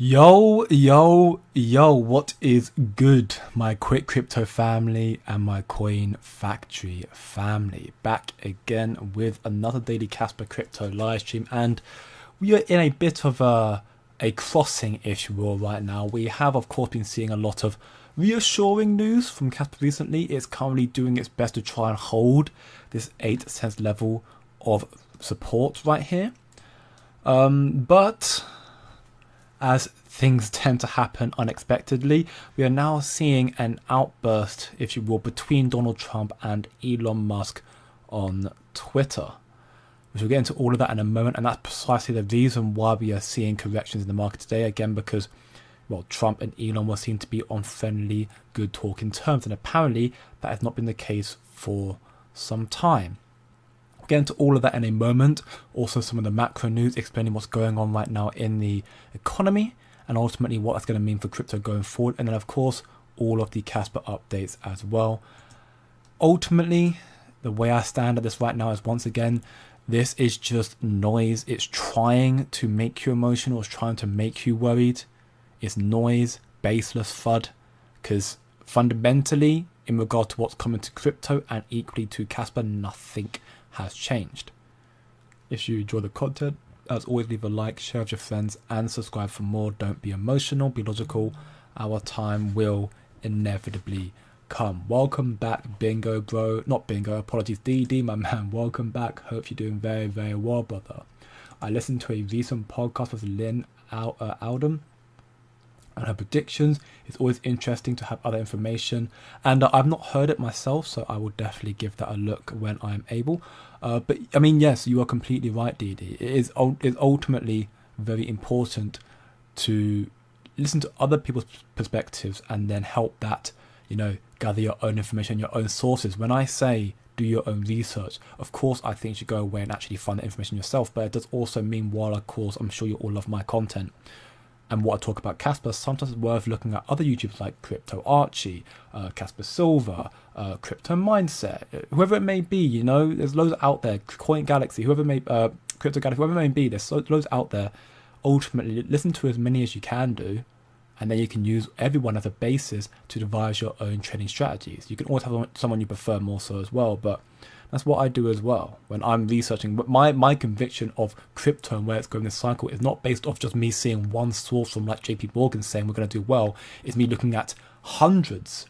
Yo, what is good, my Quick Crypto family and my Coin Factory family? Back again with another daily Casper Crypto live stream, and we are in a bit of a crossing, if you will, right now. We have, of course, been seeing a lot of reassuring news from Casper recently. It's currently doing its best to try and hold this 8 cents level of support right here. But as things tend to happen unexpectedly, we are now seeing an outburst, if you will, between Donald Trump and Elon Musk on Twitter. We'll get into all of that in a moment, and that's precisely the reason why we are seeing corrections in the market today, again because, well, Trump and Elon were seen to be on friendly, good talking terms, and apparently that has not been the case for some time. We'll get into all of that in a moment. Also some of the macro news explaining what's going on right now in the economy and ultimately what that's going to mean for crypto going forward. And then, of course, all of the Casper updates as well. Ultimately, the way I stand at this right now is, once again, this is just noise. It's trying to make you emotional. It's trying to make you worried. It's noise, baseless FUD. Because fundamentally, in regard to what's coming to crypto and equally to Casper, nothing has changed. If you enjoy the content, as always, leave a like, share with your friends, and subscribe for more. Don't be emotional, be logical. Our time will inevitably come. Welcome back, Bingo bro. Not Bingo, apologies, DD, my man. Welcome back. Hope you're doing very, very well, brother. I listened to a recent podcast with Lynn Alden and her predictions. It's always interesting to have other information, and I've not heard it myself, so I will definitely give that a look when I'm able. But I mean, yes, you are completely right, DD. It is ultimately very important to listen to other people's perspectives and then help that, gather your own information, your own sources. When I say do your own research, of course I think you should go away and actually find the information yourself, but it does also mean, while of course I'm sure you all love my content and what I talk about Casper, sometimes it's worth looking at other YouTubers like Crypto Archie, Casper Silver, Crypto Mindset, whoever it may be. There's loads out there. Coin Galaxy, Crypto Galaxy, whoever it may be. There's loads out there. Ultimately, listen to as many as you can do, and then you can use everyone as a basis to devise your own trading strategies. You can always have someone you prefer more so as well, but that's what I do as well when I'm researching. But my conviction of crypto and where it's going this cycle is not based off just me seeing one source from like JP Morgan saying we're going to do well. It's me looking at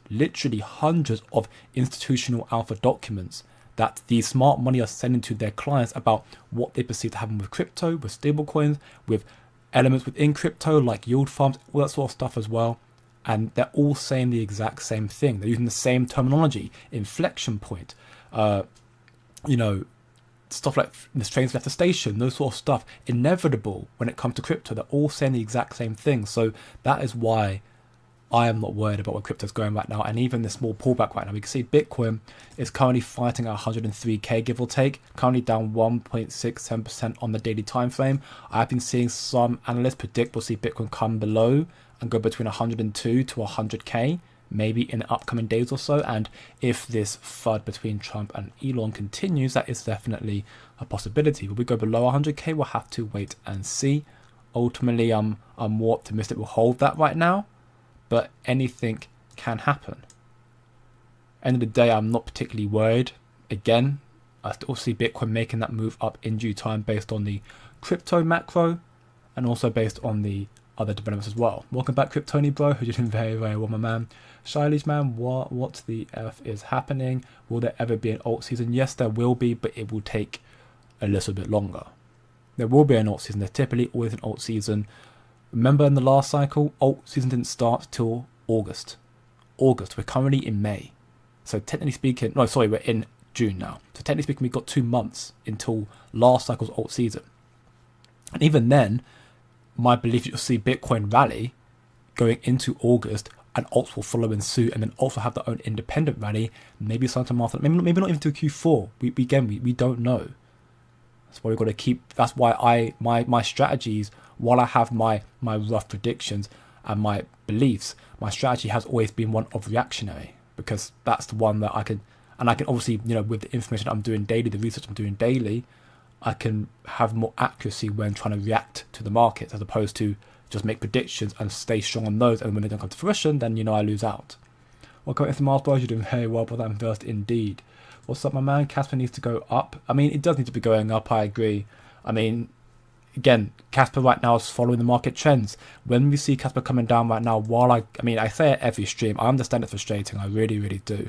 literally hundreds of institutional alpha documents that the smart money are sending to their clients about what they perceive to happen with crypto, with stablecoins, with elements within crypto like yield farms, all that sort of stuff as well. And they're all saying the exact same thing. They're using the same terminology, inflection point, stuff like the trains left the station, those sort of stuff. Inevitable when it comes to crypto. They're all saying the exact same thing. So that is why I am not worried about where crypto is going right now. And even the small pullback right now, we can see Bitcoin is currently fighting at 103k, give or take, currently down 1.67% on the daily time frame. I've been seeing some analysts predict we'll see Bitcoin come below and go between 102 to 100k. Maybe in the upcoming days or so. And if this FUD between Trump and Elon continues, that is definitely a possibility. Will we go below 100k? We'll have to wait and see. Ultimately, I'm more optimistic we'll hold that right now, but anything can happen. End of the day, I'm not particularly worried. Again, I still see Bitcoin making that move up in due time based on the crypto macro and also based on the other developments as well. Welcome back, Kryptoni bro, who's doing very, very well, my man. Shiley's man, what the F is happening? Will there ever be an alt season? Yes, there will be, but it will take a little bit longer. There will be an alt season. There's typically always an alt season. Remember in the last cycle, alt season didn't start till August. We're currently in May. So technically speaking, we're in June now. So technically speaking, we've got 2 months until last cycle's alt season. And even then, my belief is you'll see Bitcoin rally going into August, and alts will follow in suit, and then also have their own independent rally, maybe sometime after, maybe not even to Q4. We don't know. That's why we've got to keep. That's why my strategies, while I have my rough predictions and my beliefs, my strategy has always been one of reactionary, because that's the one that I can obviously, with the information I'm doing daily, the research I'm doing daily, I can have more accuracy when trying to react to the markets as opposed to just make predictions and stay strong on those, and when they don't come to fruition, then I lose out. Welcome to Mars, bro. You're doing very well, brother. I'm versed indeed. What's up, my man? Casper needs to go up. I mean, it does need to be going up, I agree. I mean, again, Casper right now is following the market trends. When we see Casper coming down right now, while I say it every stream, I understand it's frustrating, I really, really do.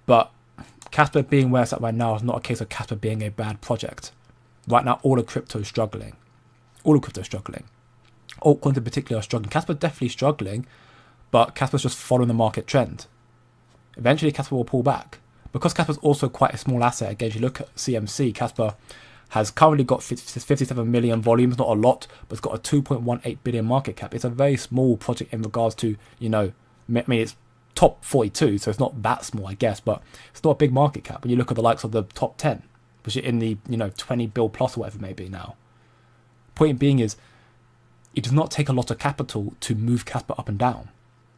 But Casper being where it's at right now is not a case of Casper being a bad project. Right now, all of crypto is struggling. All of crypto is struggling. Altcoins in particular are struggling. Casper's definitely struggling, but Casper's just following the market trend. Eventually, Casper will pull back. Because Casper's also quite a small asset, again, if you look at CMC, Casper has currently got 57 million volumes, not a lot, but it's got a 2.18 billion market cap. It's a very small project in regards to, I mean, it's top 42, so it's not that small, I guess, but it's not a big market cap. When you look at the likes of the top 10, which are in the, 20 bill plus or whatever it may be now. Point being is, it does not take a lot of capital to move Casper up and down.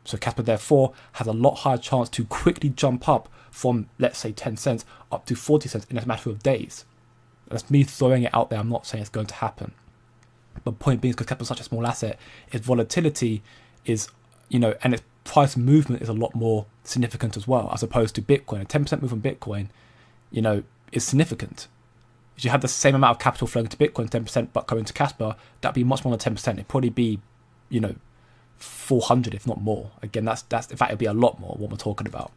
So Casper, therefore, has a lot higher chance to quickly jump up from, let's say, 10 cents up to 40 cents in a matter of days. That's me throwing it out there. I'm not saying it's going to happen. But point being is, because Casper is such a small asset, its volatility is, and its price movement is a lot more significant as well, as opposed to Bitcoin. A 10% move on Bitcoin, is significant. If you had the same amount of capital flowing to Bitcoin, 10%, but going to Casper, that'd be much more than 10%. It'd probably be, 400, if not more. Again, that's in fact, it'd be a lot more what we're talking about.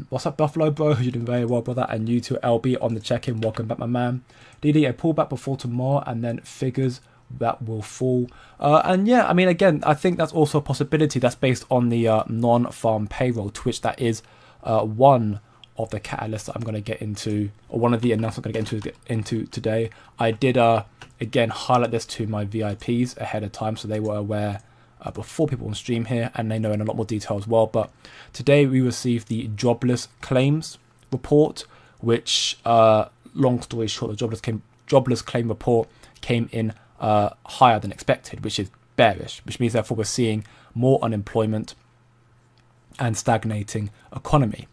What's up, Buffalo, bro? You're doing very well, brother. And you too, LB, on the check-in. Welcome back, my man. DD, a pullback before tomorrow, and then figures that will fall. And yeah, I mean, again, I think that's also a possibility. That's based on the non-farm payroll, to which that is one of the catalysts that I'm going to get into, or one of the announcements I'm going to get into today. I did, again, highlight this to my VIPs ahead of time, so they were aware before people on stream here, and they know in a lot more detail as well. But today we received the jobless claims report, which, long story short, the jobless claim report came in higher than expected, which is bearish, which means therefore we're seeing more unemployment and stagnating economy.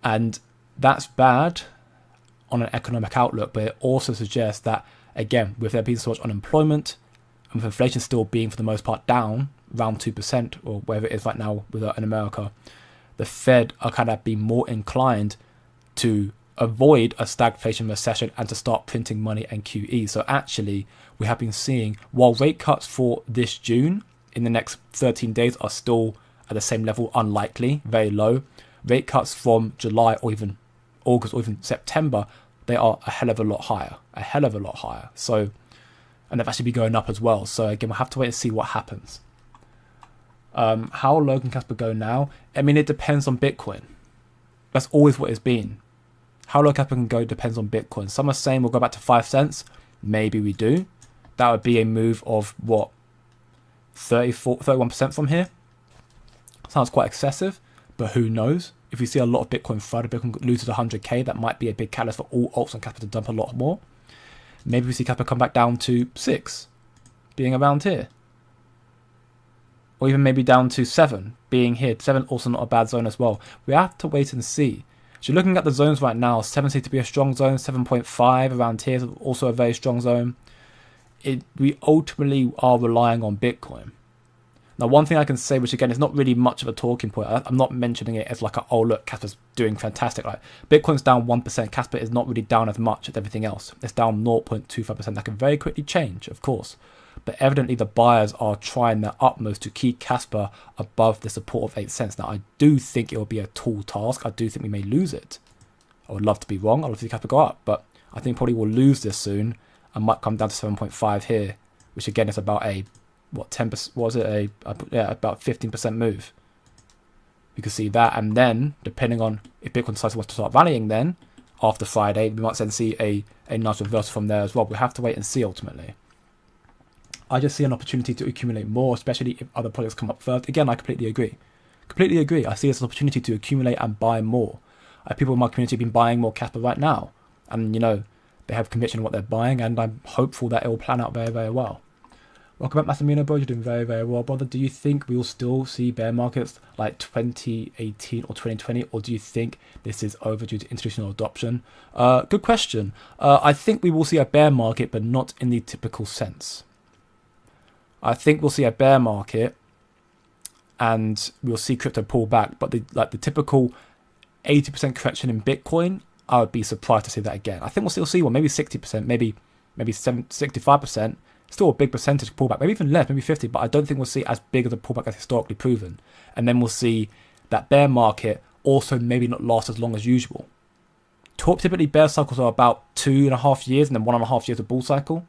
And that's bad on an economic outlook, but it also suggests that, again, with there being so much unemployment, and with inflation still being for the most part down, around 2%, or wherever it is right now in America, the Fed are kind of being more inclined to avoid a stagflation recession and to start printing money and QE. So actually, we have been seeing, while rate cuts for this June in the next 13 days are still at the same level, unlikely, very low, rate cuts from July or even August or even September, they are a hell of a lot higher. So, and they've actually been going up as well. So again, we'll have to wait and see what happens. How low can Casper go now? I mean, it depends on Bitcoin. That's always what it's been. How low Casper can go depends on Bitcoin. Some are saying we'll go back to 5 cents. Maybe we do. That would be a move of what? 31% from here? Sounds quite excessive, but who knows? If we see a lot of Bitcoin Friday, Bitcoin loses 100k, that might be a big catalyst for all alts and Casper to dump a lot more. Maybe we see Casper come back down to 6, being around here. Or even maybe down to 7, being here. 7 also not a bad zone as well. We have to wait and see. So looking at the zones right now, 7 seems to be a strong zone. 7.5 around here is also a very strong zone. We ultimately are relying on Bitcoin. Now, one thing I can say, which again is not really much of a talking point, I'm not mentioning it as like, oh look, Casper's doing fantastic. Like Bitcoin's down 1%, Casper is not really down as much as everything else. It's down 0.25%. That can very quickly change, of course. But evidently the buyers are trying their utmost to keep Casper above the support of 8 cents. Now, I do think it will be a tall task. I do think we may lose it. I would love to be wrong. I'd love to see Casper go up, but I think probably we'll lose this soon and might come down to 7.5 here, which again is about a 10%, what was it? About 15% move. You can see that, and then depending on if Bitcoin decides wants to start rallying, then after Friday, we might then see a nice reversal from there as well. We have to wait and see ultimately. I just see an opportunity to accumulate more, especially if other projects come up first. Again, I completely agree. I see it as an opportunity to accumulate and buy more. I have people in my community have been buying more Casper right now, and they have conviction in what they're buying, and I'm hopeful that it will plan out very, very well. Welcome back, Massimino, bro. You're doing very, very well, brother. Do you think we will still see bear markets like 2018 or 2020, or do you think this is over due to institutional adoption? Good question. I think we will see a bear market, but not in the typical sense. I think we'll see a bear market and we'll see crypto pull back. But the typical 80% correction in Bitcoin, I would be surprised to see that again. I think we'll still see one, maybe 60%, maybe 65%. Still a big percentage pullback, maybe even less, maybe 50, but I don't think we'll see as big of a pullback as historically proven. And then we'll see that bear market also maybe not last as long as usual. Typically bear cycles are about 2.5 years and then 1.5 years of bull cycle.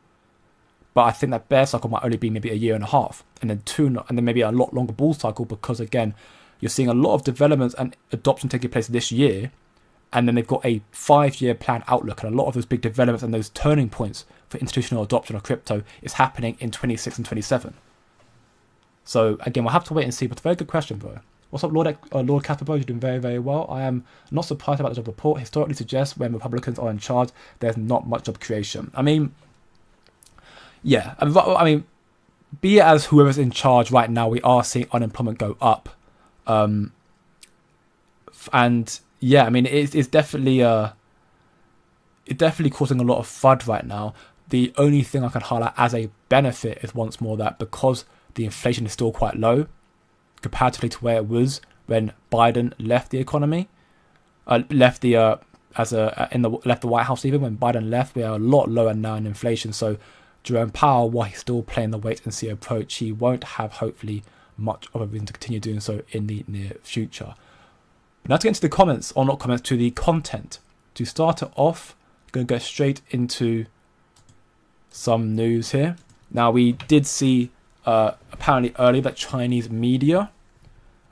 But I think that bear cycle might only be maybe 1.5 years, and then maybe a lot longer bull cycle, because again, you're seeing a lot of developments and adoption taking place this year, and then they've got a 5-year plan outlook, and a lot of those big developments and those turning points for institutional adoption of crypto is happening in 26 and 27. So again, we'll have to wait and see, but a very good question, bro. What's up, Lord Casper, bro? You're doing very, very well. I am not surprised about the job report. Historically suggests when Republicans are in charge, there's not much job creation. I mean, yeah, I mean, be it as whoever's in charge right now, we are seeing unemployment go up. And yeah, I mean, it's definitely causing a lot of FUD right now. The only thing I can highlight as a benefit is once more that because the inflation is still quite low comparatively to where it was when Biden left the economy, left the White House. Even when Biden left, we are a lot lower now in inflation. So Jerome Powell, while he's still playing the wait and see approach, he won't have hopefully much of a reason to continue doing so in the near future. Now to get into the comments, or not comments, to the content. To start it off, I'm going to go straight into some news here. Now we did see apparently earlier that Chinese media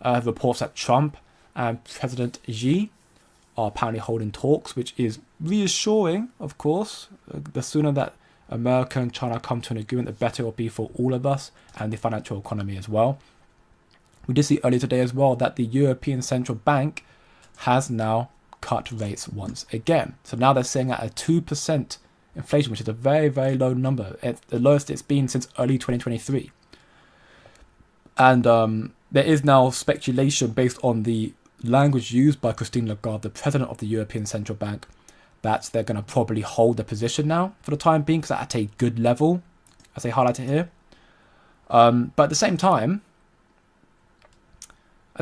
reports that Trump and President Xi are apparently holding talks, which is reassuring, of course. The sooner that America and China come to an agreement, the better it will be for all of us and the financial economy as well. We did see earlier today as well that the European Central Bank has now cut rates once again. So now they're saying at a 2% inflation, which is a very, very low number. It's the lowest it's been since early 2023. And there is now speculation based on the language used by Christine Lagarde, the president of the European Central Bank, that they're going to probably hold their position now for the time being, because at a good level, as they highlighted here. But at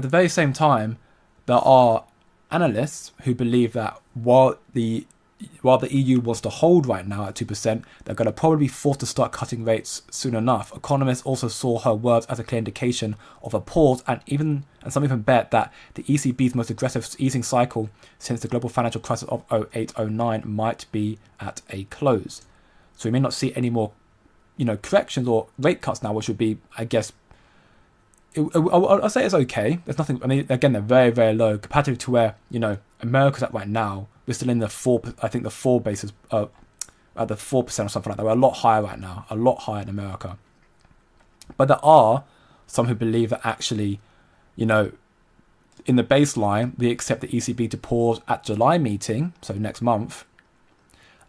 the very same time, there are analysts who believe that while the EU wants to hold right now at 2%, they're going to probably be forced to start cutting rates soon enough. Economists also saw her words as a clear indication of a pause, and some even bet that the ECB's most aggressive easing cycle since the global financial crisis of 2008-09 might be at a close. So we may not see any more, corrections or rate cuts now, which would be, I guess, I'll say it's okay. There's nothing. I mean, again, they're very, very low comparative to where America's at right now. We're still in the 4. I think the 4 bases at the 4% or something like that. We're a lot higher right now, a lot higher in America. But there are some who believe that actually, in the baseline, we accept the ECB to pause at July meeting, so next month,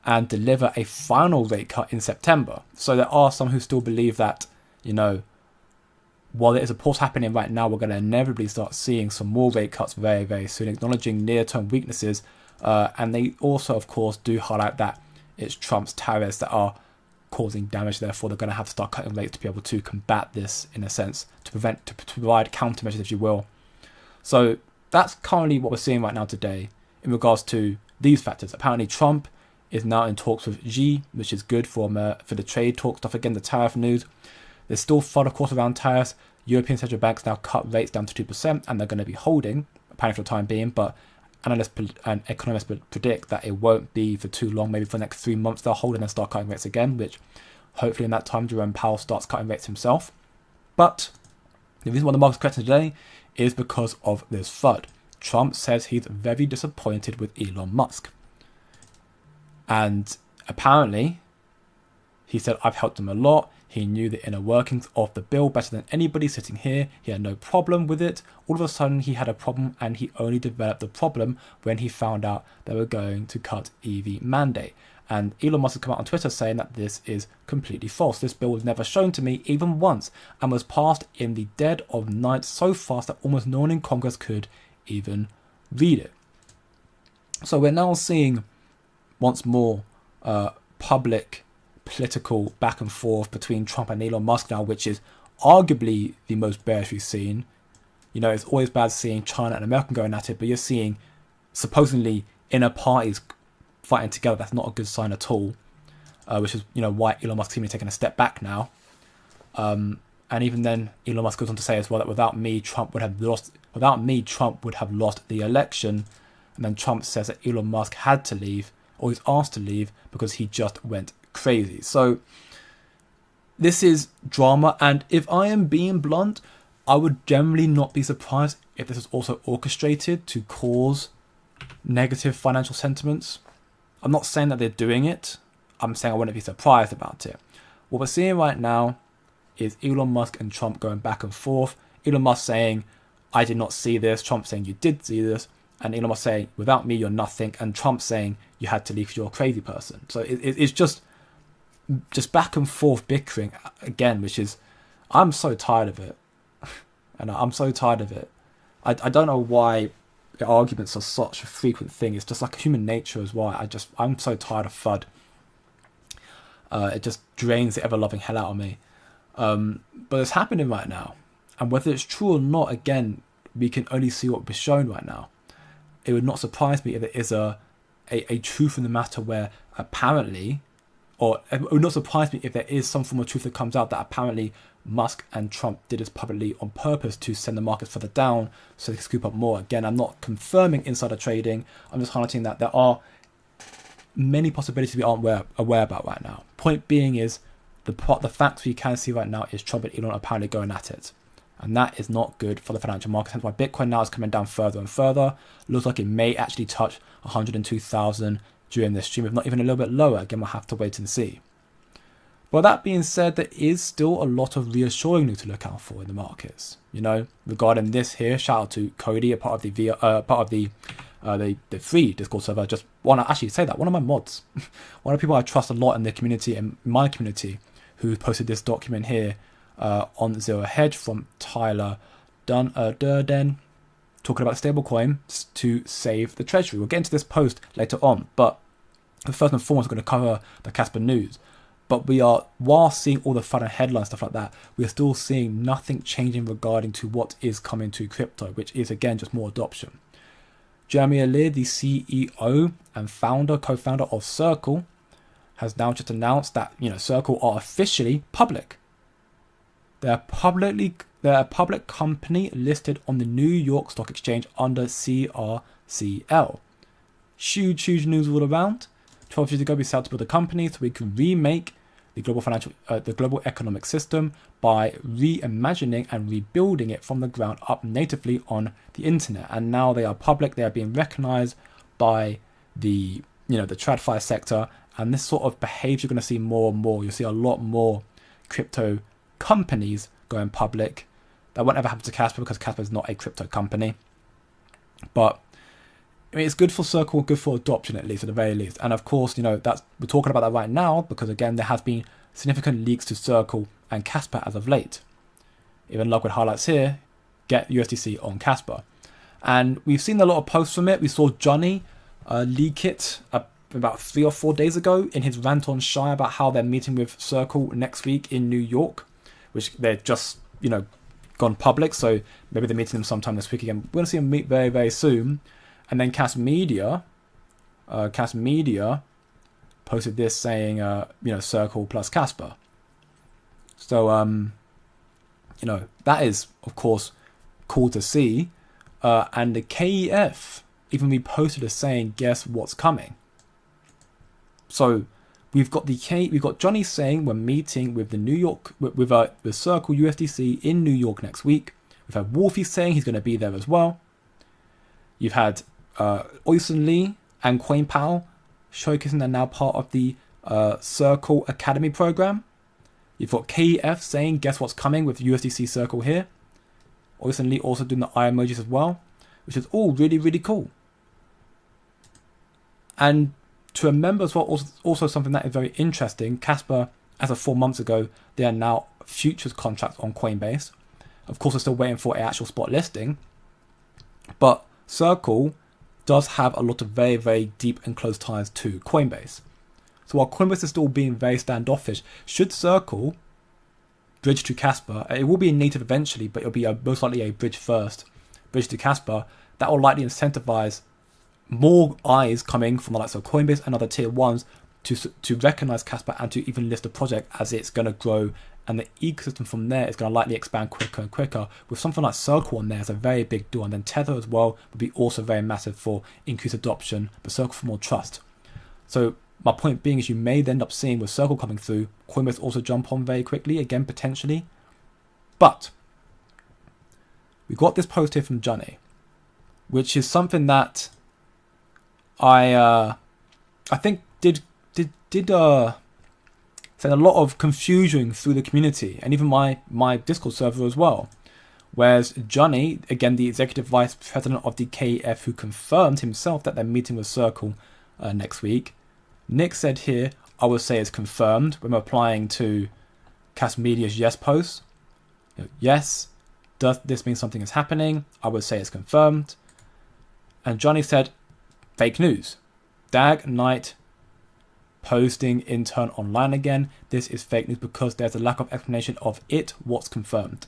and deliver a final rate cut in September. So there are some who still believe that, while there is a pause happening right now, we're going to inevitably start seeing some more rate cuts very, very soon, acknowledging near-term weaknesses. And they also, of course, do highlight that it's Trump's tariffs that are causing damage. Therefore, they're going to have to start cutting rates to be able to combat this, in a sense, to provide countermeasures, if you will. So that's currently what we're seeing right now today in regards to these factors. Apparently, Trump is now in talks with Xi, which is good for the trade talk stuff. Again, the tariff news. There's still FUD, of course, around tariffs. European central banks now cut rates down to 2%, and they're going to be holding, apparently for the time being, but analysts and economists predict that it won't be for too long. Maybe for the next 3 months they'll hold and then start cutting rates again, which hopefully in that time Jerome Powell starts cutting rates himself. But the reason why the market's correcting today is because of this FUD. Trump says he's very disappointed with Elon Musk. And apparently, he said, I've helped him a lot. He knew the inner workings of the bill better than anybody sitting here. He had no problem with it. All of a sudden, he had a problem, and he only developed the problem when he found out they were going to cut EV mandate. And Elon Musk has come out on Twitter saying that this is completely false. This bill was never shown to me even once, and was passed in the dead of night so fast that almost no one in Congress could even read it. So we're now seeing once more public political back and forth between Trump and Elon Musk now, which is arguably the most bearish we've seen. You know, it's always bad seeing China and America going at it, but you're seeing supposedly inner parties fighting together. That's not a good sign at all, which is, you know, why Elon Musk seems to be taking a step back now. And even then, Elon Musk goes on to say as well that without me, Trump would have lost the election. And then Trump says that Elon Musk had to leave, or he's asked to leave, because he just went crazy. So this is drama, and if I am being blunt, I would generally not be surprised if this is also orchestrated to cause negative financial sentiments. I'm not saying that they're doing it. I'm saying I wouldn't be surprised about it. What we're seeing right now is Elon Musk and Trump going back and forth. Elon Musk saying, I did not see this. Trump saying, you did see this. And Elon Musk saying, without me, you're nothing. And Trump saying, you had to leave because you're a crazy person. So it's just back and forth bickering again, which is, I'm so tired of it. And I'm so tired of it. I don't know why the arguments are such a frequent thing. It's just like human nature as well. I'm so tired of FUD. It just drains the ever-loving hell out of me. But it's happening right now. And whether it's true or not, again, we can only see what we're shown right now. It would not surprise me if there is a truth in the matter where apparently, or it would not surprise me if there is some form of truth that comes out that apparently Musk and Trump did this publicly on purpose to send the markets further down so they can scoop up more. Again, I'm not confirming insider trading. I'm just highlighting that there are many possibilities we aren't aware about right now. Point being is, the facts we can see right now is Trump and Elon apparently going at it. And that is not good for the financial markets. Hence why Bitcoin now is coming down further and further. Looks like it may actually touch 102,000 during this stream, if not even a little bit lower. Again, we'll have to wait and see. But that being said, there is still a lot of reassuring news to look out for in the markets. You know, regarding this here, shout out to Cody, a part of the free Discord server. Just want to actually say that one of my mods, one of the people I trust a lot in the community and my community, who posted this document here on Zero Hedge from Tyler Durden, talking about stablecoins to save the Treasury. We'll get into this post later on, but first and foremost, we're going to cover the Casper news. But we are, while seeing all the fun and headlines, stuff like that, we are still seeing nothing changing regarding to what is coming to crypto, which is, again, just more adoption. Jeremy Allaire, the CEO and co-founder of Circle, has now just announced that, you know, Circle are officially public. They're a public company listed on the New York Stock Exchange under CRCL. Huge news all around. 12 years ago, we set out to build a company so we can remake the global economic system by reimagining and rebuilding it from the ground up natively on the internet. And now they are public. They are being recognized by the TradFi sector. And this sort of behavior you're going to see more and more. You'll see a lot more crypto companies going public. That won't ever happen to Casper because Casper is not a crypto company. But I mean, it's good for Circle, good for adoption at least, at the very least. And of course, you know, we're talking about that right now because, again, there has been significant leaks to Circle and Casper as of late. Even Lugwood highlights here, get USDC on Casper. And we've seen a lot of posts from it. We saw Johnny leak it about 3 or 4 days ago in his rant on Shy about how they're meeting with Circle next week in New York, which they're just, you know, gone public. So maybe they're meeting them sometime this week again. We're going to see them meet very, very soon. And then Cas Media posted this saying, Circle plus Casper. So, that is, of course, cool to see. And the KEF even reposted a saying, guess what's coming? So we've got Johnny saying we're meeting with the New York, with Circle USDC in New York next week. We've had Wolfie saying he's going to be there as well. You've had Oyson Lee and CoinPal showcasing they're now part of the Circle Academy program. You've got KEF saying, guess what's coming with USDC Circle here. Oyson Lee also doing the eye emojis as well, which is all really, really cool. And to remember as well, also something that is very interesting, Casper, as of 4 months ago, they are now futures contracts on Coinbase. Of course, we're still waiting for an actual spot listing. But Circle does have a lot of very, very deep and close ties to Coinbase. So while Coinbase is still being very standoffish, should Circle bridge to Casper, it will be a native eventually, but it'll be most likely a bridge to Casper, that will likely incentivize more eyes coming from the likes of Coinbase and other tier ones to recognize Casper and to even list the project as it's going to grow, and the ecosystem from there is going to likely expand quicker and quicker. With something like Circle on there, it's a very big deal, and then Tether as well would be also very massive for increased adoption, but Circle for more trust. So my point being is you may end up seeing with Circle coming through, Coinbase also jump on very quickly, again potentially. But we got this post here from Johnny, which is something that I think did send a lot of confusion through the community and even my Discord server as well. Whereas Johnny, again the executive vice president of the KEF, who confirmed himself that they're meeting with Circle next week, Nick said here, I would say it's confirmed when we're applying to Cast Media's yes post. Yes, does this mean something is happening? I would say it's confirmed. And Johnny said, fake news. Dag Knight posting intern online again. This is fake news because there's a lack of explanation of what's confirmed.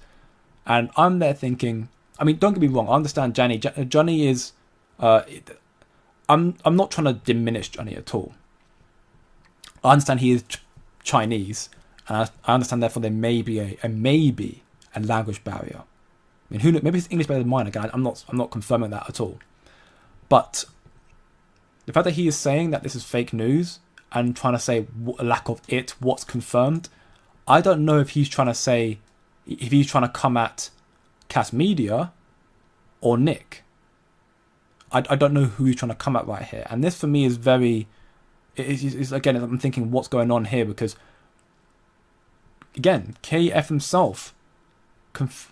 And I'm there thinking, I mean, don't get me wrong, I understand Johnny is, I'm not trying to diminish Johnny at all. I understand he is Chinese, and I understand therefore there may be a language barrier. I mean, who knows? Maybe his English better than mine. Again, I'm not confirming that at all. But the fact that he is saying that this is fake news and trying to say a lack of what's confirmed, I don't know if he's trying to come at Cast Media or Nick. I don't know who he's trying to come at right here. And this for me is very, again, I'm thinking what's going on here, because again, KEF himself,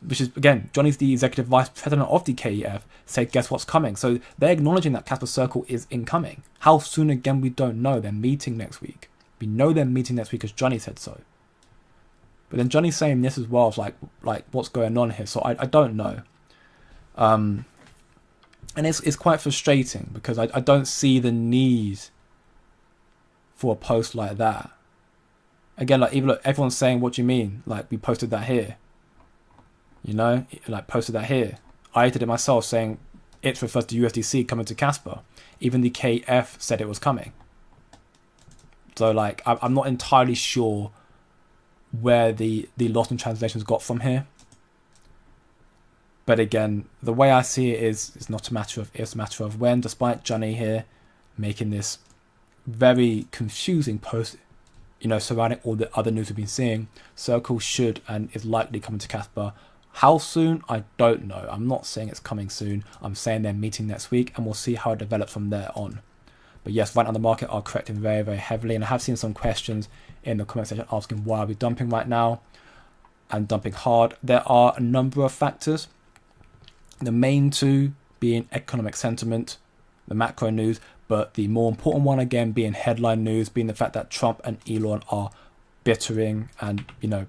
which is, again, Johnny's the executive vice president of the KEF, said, guess what's coming? So they're acknowledging that Casper Circle is incoming. How soon, again, we don't know. They're meeting next week. We know they're meeting next week because Johnny said so. But then Johnny's saying this as well. It's like what's going on here? So I don't know. And it's quite frustrating because I don't see the need for a post like that. Again, like, even look, everyone's saying, what do you mean? Like, we posted that here. You know, like, posted that here. I did it myself, saying it refers to USDC coming to Casper. Even the KF said it was coming. So, like, I'm not entirely sure where the lost in translations got from here. But again, the way I see it is, it's not a matter of if, it's a matter of when. Despite Johnny here making this very confusing post, you know, surrounding all the other news we've been seeing, Circle should and is likely coming to Casper. How soon? I don't know. I'm not saying it's coming soon. I'm saying they're meeting next week, and we'll see how it develops from there on. But yes, right now the market are correcting very, very heavily, and I have seen some questions in the comment section asking why are we dumping right now and dumping hard. There are a number of factors. The main two being economic sentiment, the macro news, but the more important one again being headline news, being the fact that Trump and Elon are bittering and, you know,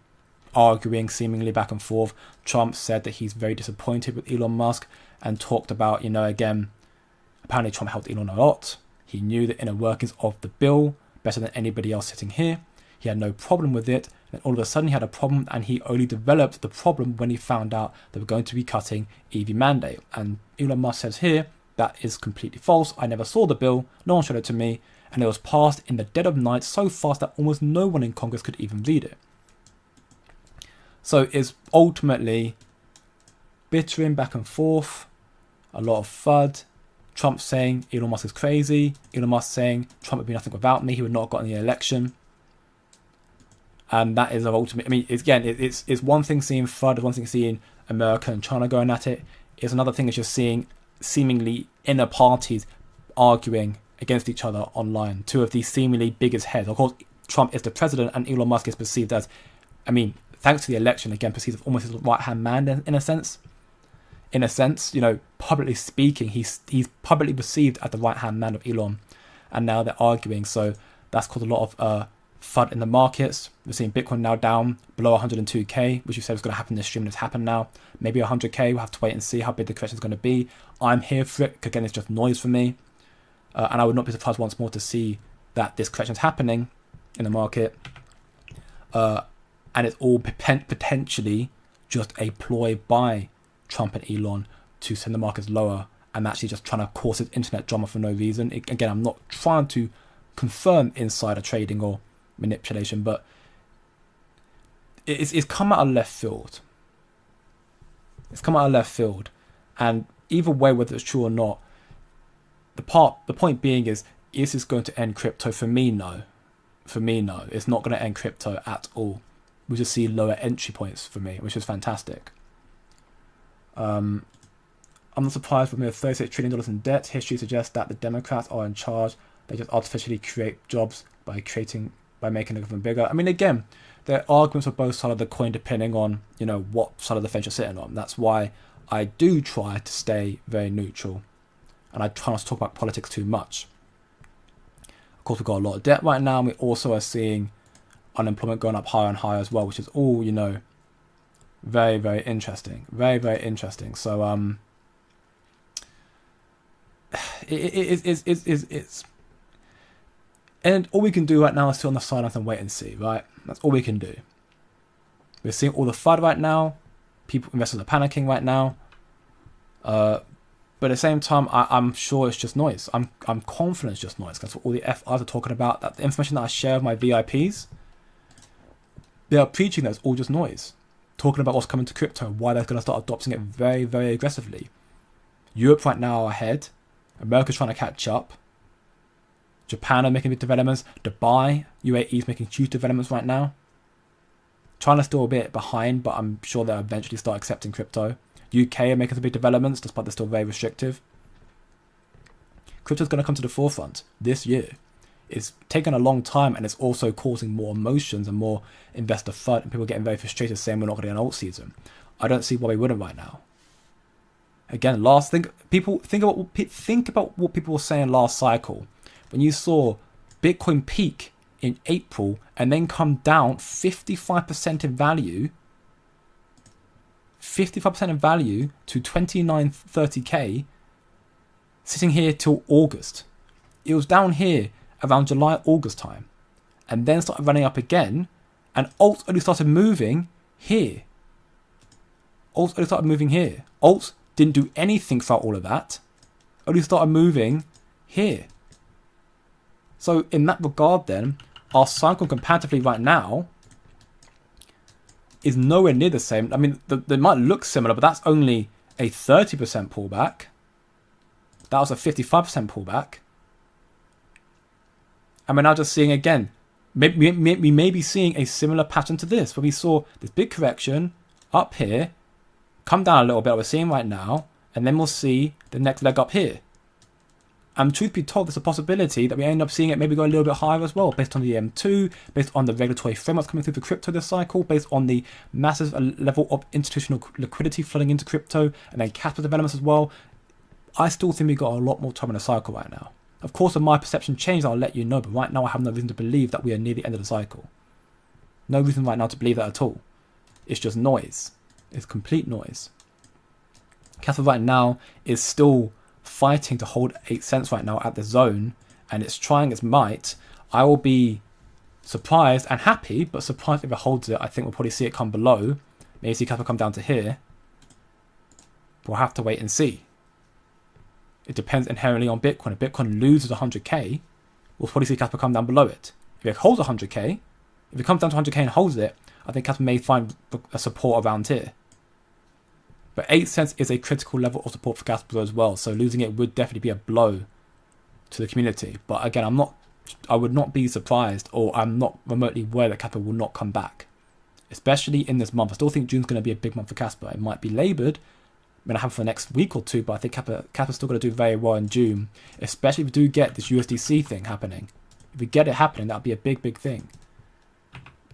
arguing seemingly back and forth. Trump said that he's very disappointed with Elon Musk and talked about, you know, again, apparently Trump helped Elon a lot. He knew the inner workings of the bill better than anybody else sitting here. He had no problem with it. Then all of a sudden he had a problem, and he only developed the problem when he found out they were going to be cutting EV mandate. And Elon Musk says here, that is completely false. I never saw the bill. No one showed it to me. And it was passed in the dead of night so fast that almost no one in Congress could even read it. So it's ultimately bittering back and forth, a lot of FUD. Trump saying Elon Musk is crazy. Elon Musk saying Trump would be nothing without me. He would not have gotten the election. And that is ultimate. I mean, it's one thing seeing FUD, it's one thing seeing America and China going at it. It's another thing is just seeing seemingly inner parties arguing against each other online. Two of the seemingly biggest heads. Of course, Trump is the president, and Elon Musk is perceived as, I mean, thanks to the election, again, perceived as almost his right-hand man in a sense. In a sense, you know, publicly speaking, he's publicly perceived as the right-hand man of Elon. And now they're arguing. So that's caused a lot of FUD in the markets. We're seeing Bitcoin now down below 102k, which you said was going to happen in this stream, and it's happened now. Maybe 100k, we'll have to wait and see how big the correction is going to be. I'm here for it, because again, it's just noise for me. And I would not be surprised once more to see that this correction is happening in the market, and it's all potentially just a ploy by Trump and Elon to send the markets lower, and actually just trying to cause this internet drama for no reason. Again, I'm not trying to confirm insider trading or manipulation, but it's come out of left field. It's come out of left field, and either way, whether it's true or not, the point being is this going to end crypto? For me, no. For me, no. It's not going to end crypto at all. We just see lower entry points for me, which is fantastic. I'm not surprised with $36 trillion in debt. History suggests that the Democrats are in charge. They just artificially create jobs by making the government bigger. I mean, again, there are arguments for both sides of the coin depending on, what side of the fence you're sitting on. That's why I do try to stay very neutral, and I try not to talk about politics too much. Of course, we've got a lot of debt right now, and we also are seeing unemployment going up higher and higher as well, which is all, very, very interesting. Very, very interesting. So, it's and all we can do right now is sit on the sidelines and wait and see, right? That's all we can do. We're seeing all the FUD right now. Investors are panicking right now. But at the same time, I'm sure it's just noise. I'm confident it's just noise. That's what all the FIs are talking about. That the information that I share with my VIPs, they are preaching that it's all just noise. Talking about what's coming to crypto, why they're going to start adopting it very, very aggressively. Europe right now are ahead. America's trying to catch up. Japan are making big developments. Dubai, UAE is making huge developments right now. China's still a bit behind, but I'm sure they'll eventually start accepting crypto. UK are making some big developments, despite they're still very restrictive. Crypto's going to come to the forefront this year. It's taken a long time, and it's also causing more emotions and more investor FUD, and people getting very frustrated saying we're not going to get an alt season. I don't see why we wouldn't right now. Again, think about what people were saying last cycle. When you saw Bitcoin peak in April and then come down 55% in value, 55% in value to 2930k, sitting here till August. It was down here around July, August time, and then started running up again, and alts only started moving here. Alts didn't do anything throughout all of that, only started moving here. So in that regard then, our cycle comparatively right now is nowhere near the same. I mean, they might look similar, but that's only a 30% pullback. That was a 55% pullback. And we're now just seeing again, we may be seeing a similar pattern to this, where we saw this big correction up here, come down a little bit, we're seeing right now, and then we'll see the next leg up here. And truth be told, there's a possibility that we end up seeing it maybe go a little bit higher as well, based on the M2, based on the regulatory frameworks coming through for crypto this cycle, based on the massive level of institutional liquidity flooding into crypto, and then capital developments as well. I still think we've got a lot more time in the cycle right now. Of course, if my perception changed, I'll let you know, but right now I have no reason to believe that we are near the end of the cycle. No reason right now to believe that at all. It's just noise. It's complete noise. Casper right now is still fighting to hold 8 cents right now at the zone, and it's trying its might. I will be surprised and happy, but surprised if it holds it. I think we'll probably see it come below. Maybe see Casper come down to here. But we'll have to wait and see. It depends inherently on Bitcoin. If Bitcoin loses 100k, we'll probably see Casper come down below it. If it holds 100k, if it comes down to 100k and holds it, I think Casper may find a support around here. But 8 cents is a critical level of support for Casper as well, so losing it would definitely be a blow to the community. But again, I would not be surprised, or I'm not remotely worried that Casper will not come back, especially in this month. I still think June's going to be a big month for Casper. It might be laboured, going to happen for the next week or two, but I think Casper's still going to do very well in June, especially if we do get this USDC thing happening. If we get it happening, that'll be a big, big thing.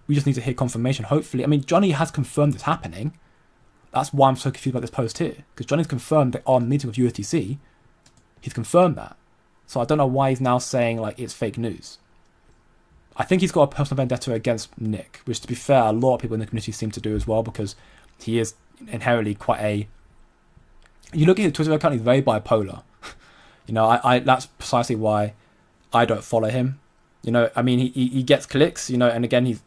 We just need to hear confirmation, hopefully. I mean, Johnny has confirmed it's happening. That's why I'm so confused about this post here, because Johnny's confirmed that on meeting with USDC, he's confirmed that. So I don't know why he's now saying like it's fake news. I think he's got a personal vendetta against Nick, which, to be fair, a lot of people in the community seem to do as well, because he is inherently quite a... You look at his Twitter account, he's very bipolar. I that's precisely why I don't follow him. You know, I mean, he gets clicks, you know, and again,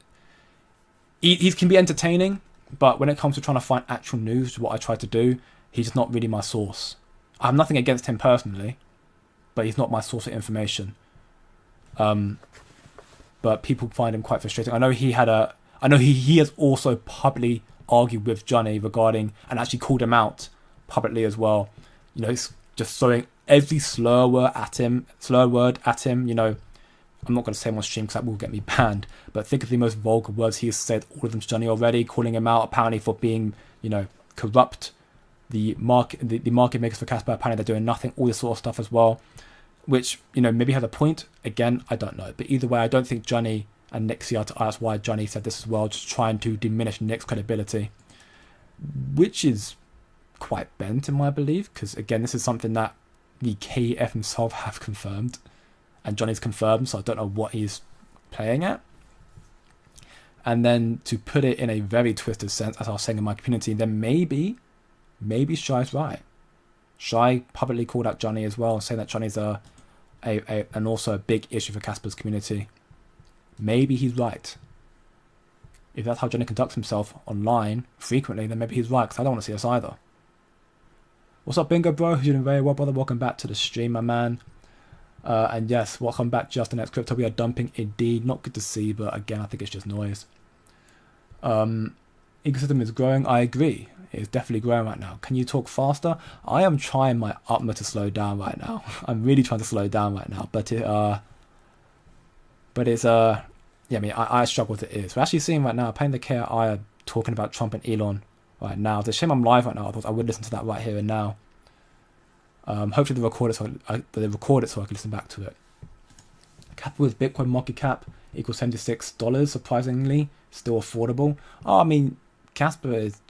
he can be entertaining, but when it comes to trying to find actual news, what I try to do, he's just not really my source. I have nothing against him personally, but he's not my source of information. But people find him quite frustrating. I know he has also publicly argued with Johnny regarding, and actually called him out publicly as well. You know, he's just throwing every slur word at him. You know, I'm not going to say them on stream because that will get me banned. But think of the most vulgar words he has said, all of them to Johnny already, calling him out apparently for being, you know, corrupt. The market makers for Casper, apparently they're doing nothing, all this sort of stuff as well. Which, you know, maybe has a point. Again, I don't know. But either way, I don't think Johnny and Nick see eye to eye. That's why Johnny said this as well, just trying to diminish Nick's credibility. Which is quite bent in my belief, because again, this is something that the KEF himself have confirmed. And Johnny's confirmed, so I don't know what he's playing at. And then to put it in a very twisted sense, as I was saying in my community, then maybe Shai's right. Shai publicly called out Johnny as well, saying that Johnny's and also a big issue for Casper's community. Maybe he's right. If that's how Johnny conducts himself online frequently, then maybe he's right, because I don't want to see us either. What's up, Bingo Bro? You're doing very well, brother. Welcome back to the stream, my man. And yes, welcome back, Justin X Crypto. We are dumping indeed. Not good to see, but again, I think it's just noise. Ecosystem is growing. I agree. It's definitely growing right now. Can you talk faster? I am trying my utmost to slow down right now. I'm really trying to slow down right now, but it's yeah, I mean, I struggle with it. We're actually seeing right now, Paying the KI are talking about Trump and Elon right now. It's a shame I'm live right now. I thought I would listen to that right here and now. Hopefully they record it so I can listen back to it. Capital with Bitcoin market cap equals $76. Surprisingly, still affordable. Oh, I mean, Casper is,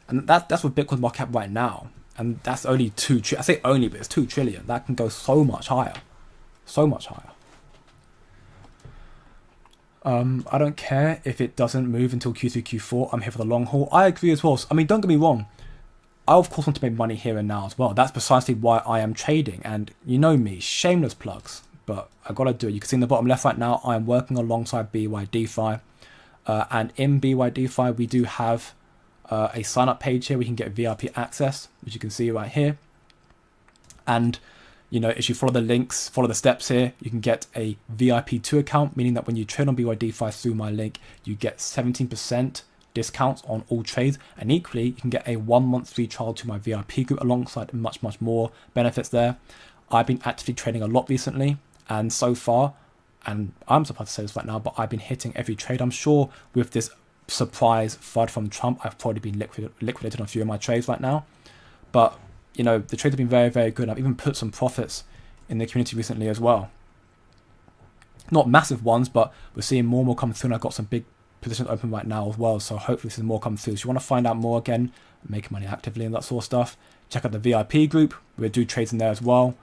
and that's with Bitcoin market cap right now, and that's only I say only, but it's 2 trillion. That can go so much higher, so much higher. I don't care if it doesn't move until Q3, Q4. I'm here for the long haul. I agree as well. I mean, don't get me wrong. I, of course, want to make money here and now as well. That's precisely why I am trading. And you know me, shameless plugs, but I got to do it. You can see in the bottom left right now, I am working alongside BYDFI. And in BYDFI, we do have a sign-up page here. We can get VIP access, which you can see right here. And you know, if you follow the links, follow the steps here, you can get a VIP2 account, meaning that when you trade on BYDFI through my link, you get 17% discounts on all trades. And equally, you can get a 1-month free trial to my VIP group alongside much, much more benefits there. I've been actively trading a lot recently, and so far, and I'm surprised to say this right now, but I've been hitting every trade. I'm sure with this surprise FUD from Trump, I've probably been liquidated on a few of my trades right now. But you know, the trades have been very, very good. I've even put some profits in the community recently as well. Not massive ones, but we're seeing more and more come through, and I've got some big positions open right now as well. So hopefully this is more come through. So you want to find out more again, make money actively and that sort of stuff, check out the VIP group. We do trades in there as well.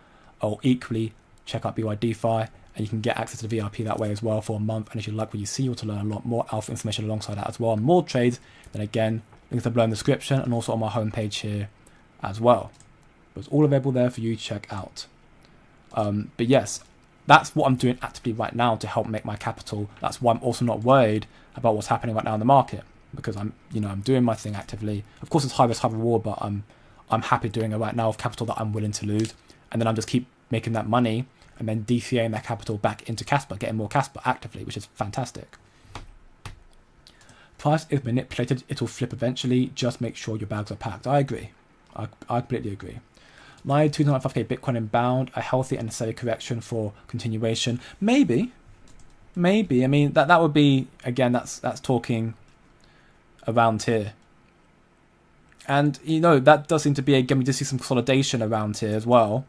Or equally, check out BYDFI, and you can get access to the VIP that way as well for a month. And if you like what you see, you want to learn a lot more alpha information alongside that as well, and more trades, then again, links are below in the description and also on my homepage here as well. But it's all available there for you to check out. But yes, that's what I'm doing actively right now to help make my capital. That's why I'm also not worried about what's happening right now in the market, because I'm doing my thing actively. Of course, it's high risk, high reward, but I'm happy doing it right now with capital that I'm willing to lose, and then I'm just keep making that money and then DCAing that capital back into Casper, getting more Casper actively, which is fantastic. Price is manipulated; it will flip eventually. Just make sure your bags are packed. I agree. I completely agree. 295k Bitcoin inbound, a healthy and necessary correction for continuation. Maybe. I mean, that would be, again, that's talking around here. And, that does seem to be, again, we do see some consolidation around here as well.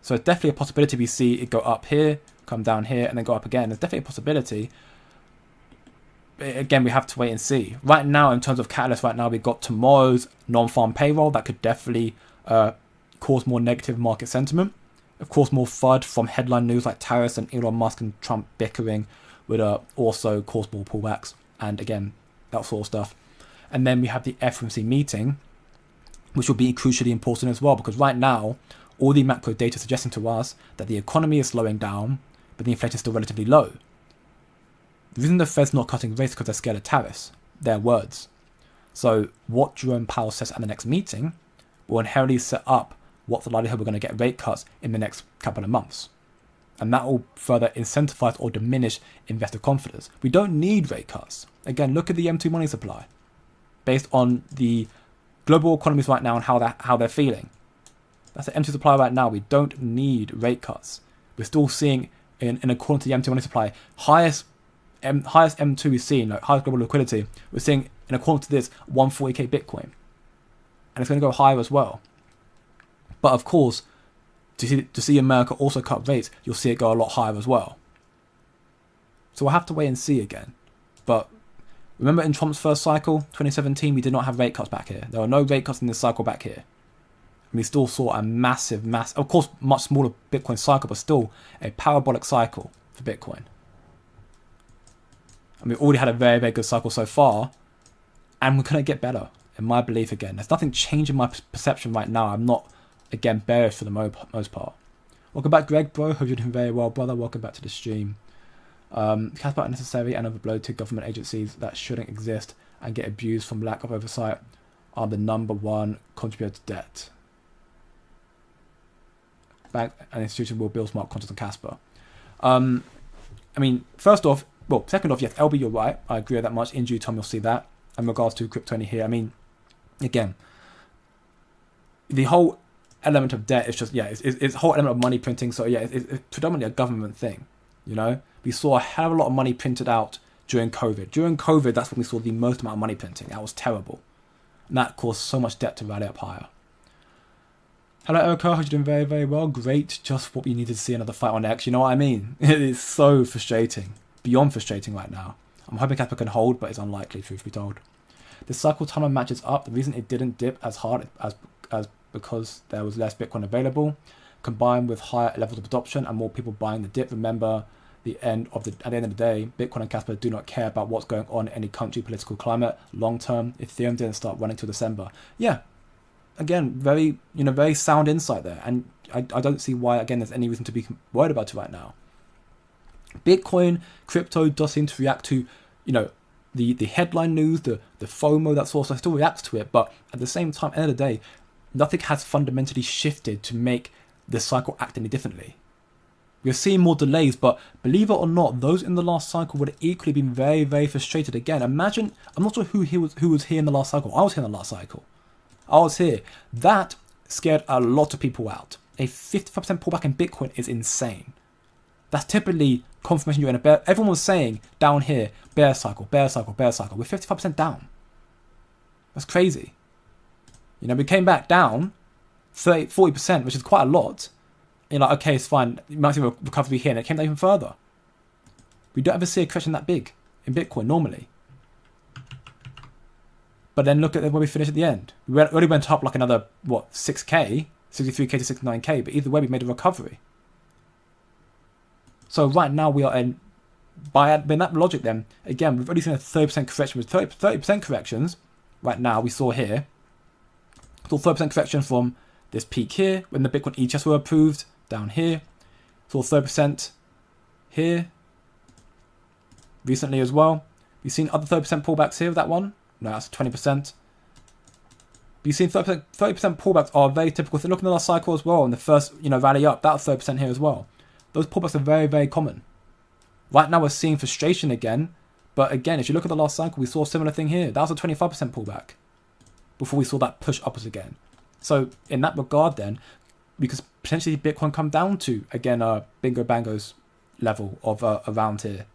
So it's definitely a possibility we see it go up here, come down here, and then go up again. There's definitely a possibility. But again, we have to wait and see. Right now, in terms of catalyst, right now, we've got tomorrow's non-farm payroll. That could definitely cause more negative market sentiment. Of course, more FUD from headline news like tariffs and Elon Musk and Trump bickering would also cause more pullbacks. And again, that sort of stuff. And then we have the FOMC meeting, which will be crucially important as well, because right now, all the macro data suggesting to us that the economy is slowing down, but the inflation is still relatively low. The reason the Fed's not cutting rates is because they're scared of tariffs. Their words. So what Jerome Powell says at the next meeting will inherently set up what's the likelihood we're going to get rate cuts in the next couple of months. And that will further incentivize or diminish investor confidence. We don't need rate cuts. Again, look at the M2 money supply. Based on the global economies right now and how they're feeling. That's the M2 supply right now. We don't need rate cuts. We're still seeing, in according to the M2 money supply, highest M2 we've seen, like highest global liquidity. We're seeing, in accordance to this, 140k Bitcoin. And it's going to go higher as well. But of course, to see America also cut rates, you'll see it go a lot higher as well. So we'll have to wait and see again. But remember in Trump's first cycle, 2017, we did not have rate cuts back here. There were no rate cuts in this cycle back here. And we still saw a massive, of course, much smaller Bitcoin cycle, but still a parabolic cycle for Bitcoin. And we've already had a very, very good cycle so far. And we're going to get better, in my belief again. There's nothing changing my perception right now. I'm not, again, bearish for the most part. Welcome back, Greg, bro. Hope you're doing very well, brother. Welcome back to the stream. Casper unnecessary and overbloated government agencies that shouldn't exist and get abused from lack of oversight are the #1 contributor to debt. Bank and institution will build smart contracts on Casper. I mean, second off, yes, LB, you're right. I agree with that much. In due time, you'll see that. In regards to crypto here, I mean, again, the whole element of debt is just, it's a whole element of money printing. So yeah, it's predominantly a government thing. You know, we saw a hell of a lot of money printed out during COVID. During COVID, that's when we saw the most amount of money printing. That was terrible. And that caused so much debt to rally up higher. Hello, Erica. Hope you're doing very, very well. Great. Just what we needed to see, another fight on X. You know what I mean? It is so frustrating. Beyond frustrating right now. I'm hoping Casper can hold, but it's unlikely, truth be told. The cycle timer matches up. The reason it didn't dip as hard as because there was less Bitcoin available, combined with higher levels of adoption and more people buying the dip. Remember, at the end of the day, Bitcoin and Casper do not care about what's going on in any country, political climate, long term. Ethereum didn't start running till December. Yeah, again, very sound insight there, and I don't see why again there's any reason to be worried about it right now. Bitcoin, crypto does seem to react to, the headline news, the FOMO, that sort of stuff, still reacts to it. But at the same time, at the end of the day, nothing has fundamentally shifted to make the cycle act any differently. We're seeing more delays, but believe it or not, those in the last cycle would have equally been very, very frustrated. Again, imagine, I'm not sure who was here in the last cycle. I was here in the last cycle. I was here. That scared a lot of people out. A 55% pullback in Bitcoin is insane. That's typically confirmation you're in a bear. Everyone was saying down here, bear cycle, bear cycle, bear cycle. We're 55% down. That's crazy. We came back down 40%, which is quite a lot. You're like, okay, it's fine. You might see a recovery here, and it came down even further. We don't ever see a correction that big in Bitcoin normally. But then look at where we finished at the end. We only went up like another, 6k, 63k to 69k, but either way, we made a recovery. So right now we are in that logic then, again, we've already seen a 30% correction with 30% corrections. Right now we saw here, 30% correction from this peak here, when the Bitcoin ETFs were approved, down here. Saw 30% here, recently as well. You've seen other 30% pullbacks here with that one. No, that's 20%. But you've seen 30% pullbacks are very typical. So look in the last cycle as well, and the first rally up, that was 30% here as well. Those pullbacks are very, very common. Right now we're seeing frustration again. But again, if you look at the last cycle, we saw a similar thing here. That was a 25% pullback before we saw that push upwards again. So in that regard then, we could potentially Bitcoin come down to, again, bingo bango's level of around here.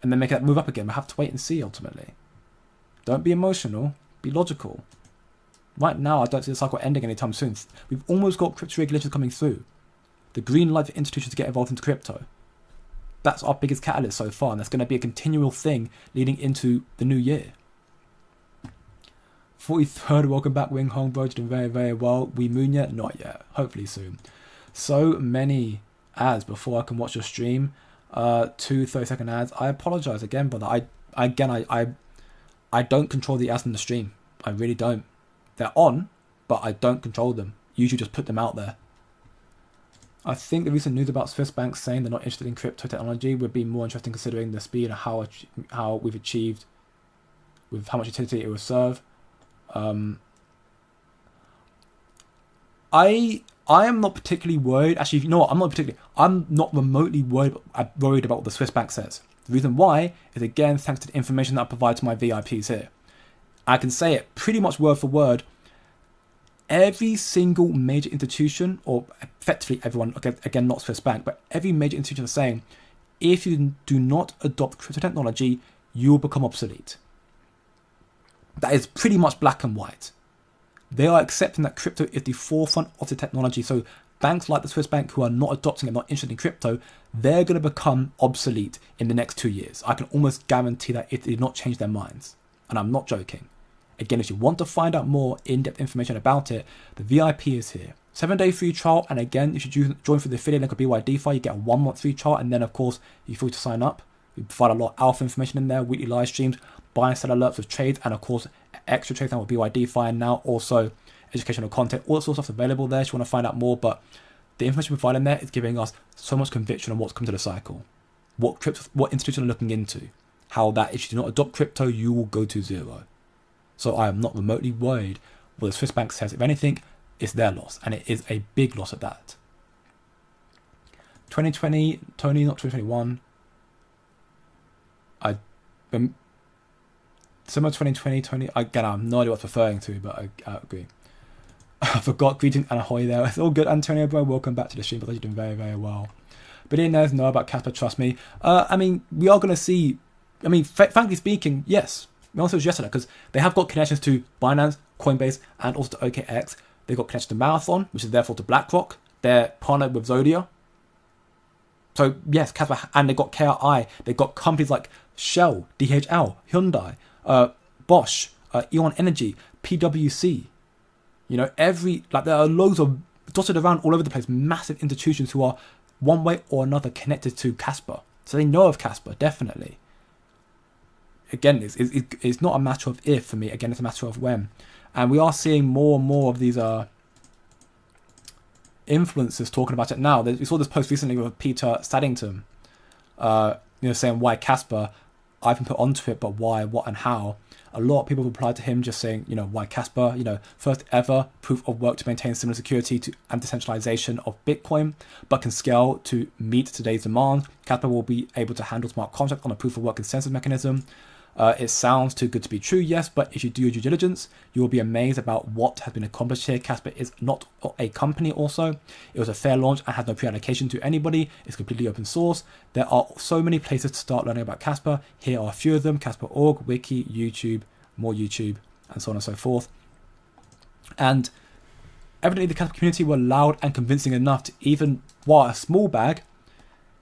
And then make that move up again. We'll have to wait and see ultimately. Don't be emotional. Be logical. Right now, I don't see the cycle ending anytime soon. We've almost got crypto regulations coming through. The green light for institutions to get involved into crypto. That's our biggest catalyst so far, and that's going to be a continual thing leading into the new year. 43rd, welcome back, Wing Hong, bro. Doing very, very well. We moon yet? Not yet. Hopefully soon. So many ads before I can watch your stream. 2 30-second ads. I apologize again, brother. I don't control the ads in the stream. I really don't. They're on, but I don't control them. Usually just put them out there. I think the recent news about Swiss banks saying they're not interested in crypto technology would be more interesting considering the speed and how we've achieved with how much utility it will serve. I am not particularly worried. Actually, you know what? I'm not remotely worried about what the Swiss bank says. The reason why is, again, thanks to the information that I provide to my VIPs here. I can say it pretty much word for word. Every single major institution, or effectively everyone, again, not Swiss bank, but every major institution is saying, if you do not adopt crypto technology, you will become obsolete. That is pretty much black and white. They are accepting that crypto is the forefront of the technology. So banks like the Swiss bank who are not adopting it, not interested in crypto, they're going to become obsolete in the next 2 years. I can almost guarantee that if they do not change their minds. And I'm not joking. Again, if you want to find out more in-depth information about it, the VIP is here. 7-day free trial. And again, if you join through the affiliate link of BYDFI, you get a 1 month free trial. And then, of course, you feel to sign up. We provide a lot of alpha information in there, weekly live streams, buy and sell alerts with trades, and of course, extra trades now with BYDFI, and now also educational content. All sorts of stuff available there if you want to find out more. But the information we provide in there is giving us so much conviction on what's come to the cycle, what institutions are looking into, how that if you do not adopt crypto, you will go to zero. So I am not remotely worried what the Swiss bank says. If anything, it's their loss, and it is a big loss at that. 2020, Tony, not 2021. Summer 2020, Tony. Again, I have no idea what it's referring to, but I agree. I forgot. Greetings and ahoy there. It's all good, Antonio, bro. Welcome back to the stream. But you're doing very, very well. Billionaires know about Casper, trust me. I mean, we are going to see. I mean, frankly speaking, yes. We also suggested that because they have got connections to Binance, Coinbase, and also to OKX. They've got connections to Marathon, which is therefore to BlackRock. They're partnered with Zodia. So, yes, Casper, and they've got KRI. They've got companies like Shell, DHL, Hyundai, Bosch, Elon Energy, PwC. You know, there are loads of dotted around all over the place, massive institutions who are one way or another connected to Casper. So they know of Casper, definitely. Again, it's not a matter of if for me. Again, it's a matter of when. And we are seeing more and more of these influencers talking about it now. We saw this post recently with Peter Saddington, saying why Casper. I've been put onto it, but why, what, and how? A lot of people replied to him just saying, why Casper? First ever proof of work to maintain similar security to and decentralization of Bitcoin, but can scale to meet today's demand. Casper will be able to handle smart contracts on a proof of work consensus mechanism. It sounds too good to be true, yes, but if you do your due diligence, you will be amazed about what has been accomplished here. Casper is not a company also. It was a fair launch and has no pre-allocation to anybody. It's completely open source. There are so many places to start learning about Casper. Here are a few of them: Casper.org, Wiki, YouTube, more YouTube, and so on and so forth. And evidently the Casper community were loud and convincing enough to, even while a small bag,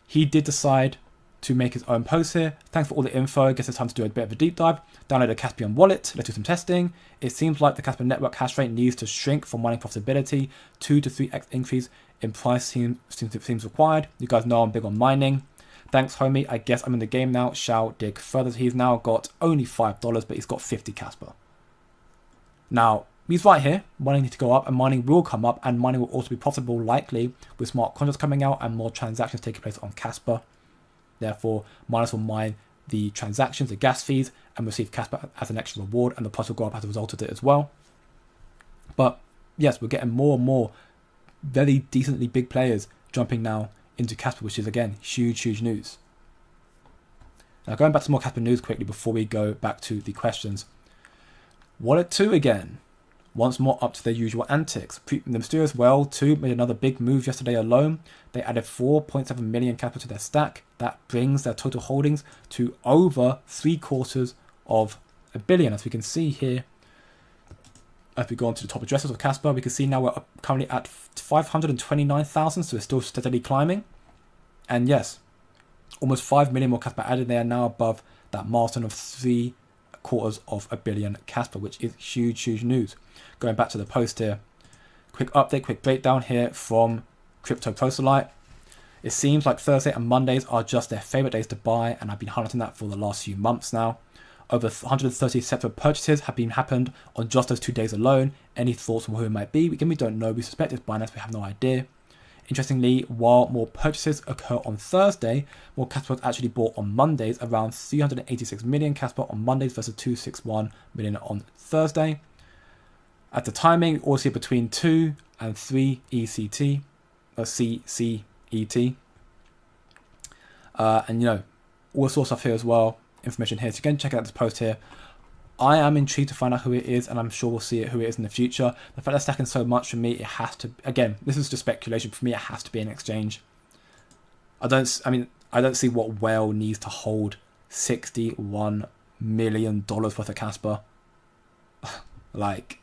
he did decide to make his own post here. Thanks for all the info. I guess it's time to do a bit of a deep dive. Download a Caspian wallet. Let's do some testing. It seems like the Casper network hash rate needs to shrink for mining profitability. 2 to 3x increase in price seems required. You guys know I'm big on mining. Thanks, homie. I guess I'm in the game now. Shall dig further. He's now got only $5, but he's got 50 Casper. Now, he's right here. Mining needs to go up, and mining will come up, and mining will also be profitable, likely, with smart contracts coming out and more transactions taking place on Casper. Therefore, miners will mine the transactions, the gas fees, and receive Casper as an extra reward, and the price will go up as a result of it as well. But yes, we're getting more and more very decently big players jumping now into Casper, which is, again, huge, huge news. Now, going back to more Casper news quickly before we go back to the questions. Wallet 2 again. Once more up to their usual antics. The mysterious Whale 2 made another big move yesterday alone. They added 4.7 million capital to their stack. That brings their total holdings to over $750 million. As we can see here, as we go on to the top addresses of Casper, we can see now we're currently at 529,000, so it's still steadily climbing. And yes, almost 5 million more Casper added. They are now above that milestone of $750 million Casper, which is huge, huge news. Going back to the post here, quick update, quick breakdown here from Crypto Proselyte. It seems like Thursday and Mondays are just their favorite days to buy, and I've been highlighting that for the last few months now. Over 130 separate purchases have happened on just those 2 days alone. Any thoughts on who it might be? Again, we don't know. We suspect it's Binance. We have no idea. Interestingly, while more purchases occur on Thursday, more Casper was actually bought on Mondays, around 386 million Casper on Mondays versus 261 million on Thursday. At the timing, we also see between 2 and 3 ECT, or CCET. And all sorts of stuff here as well, information here. So again, check out this post here. I am intrigued to find out who it is, and I'm sure we'll see who it is in the future. The fact they're stacking so much, for me, it has to, again, this is just speculation, for me it has to be an exchange. I don't see what whale needs to hold $61 million worth of Casper. Like,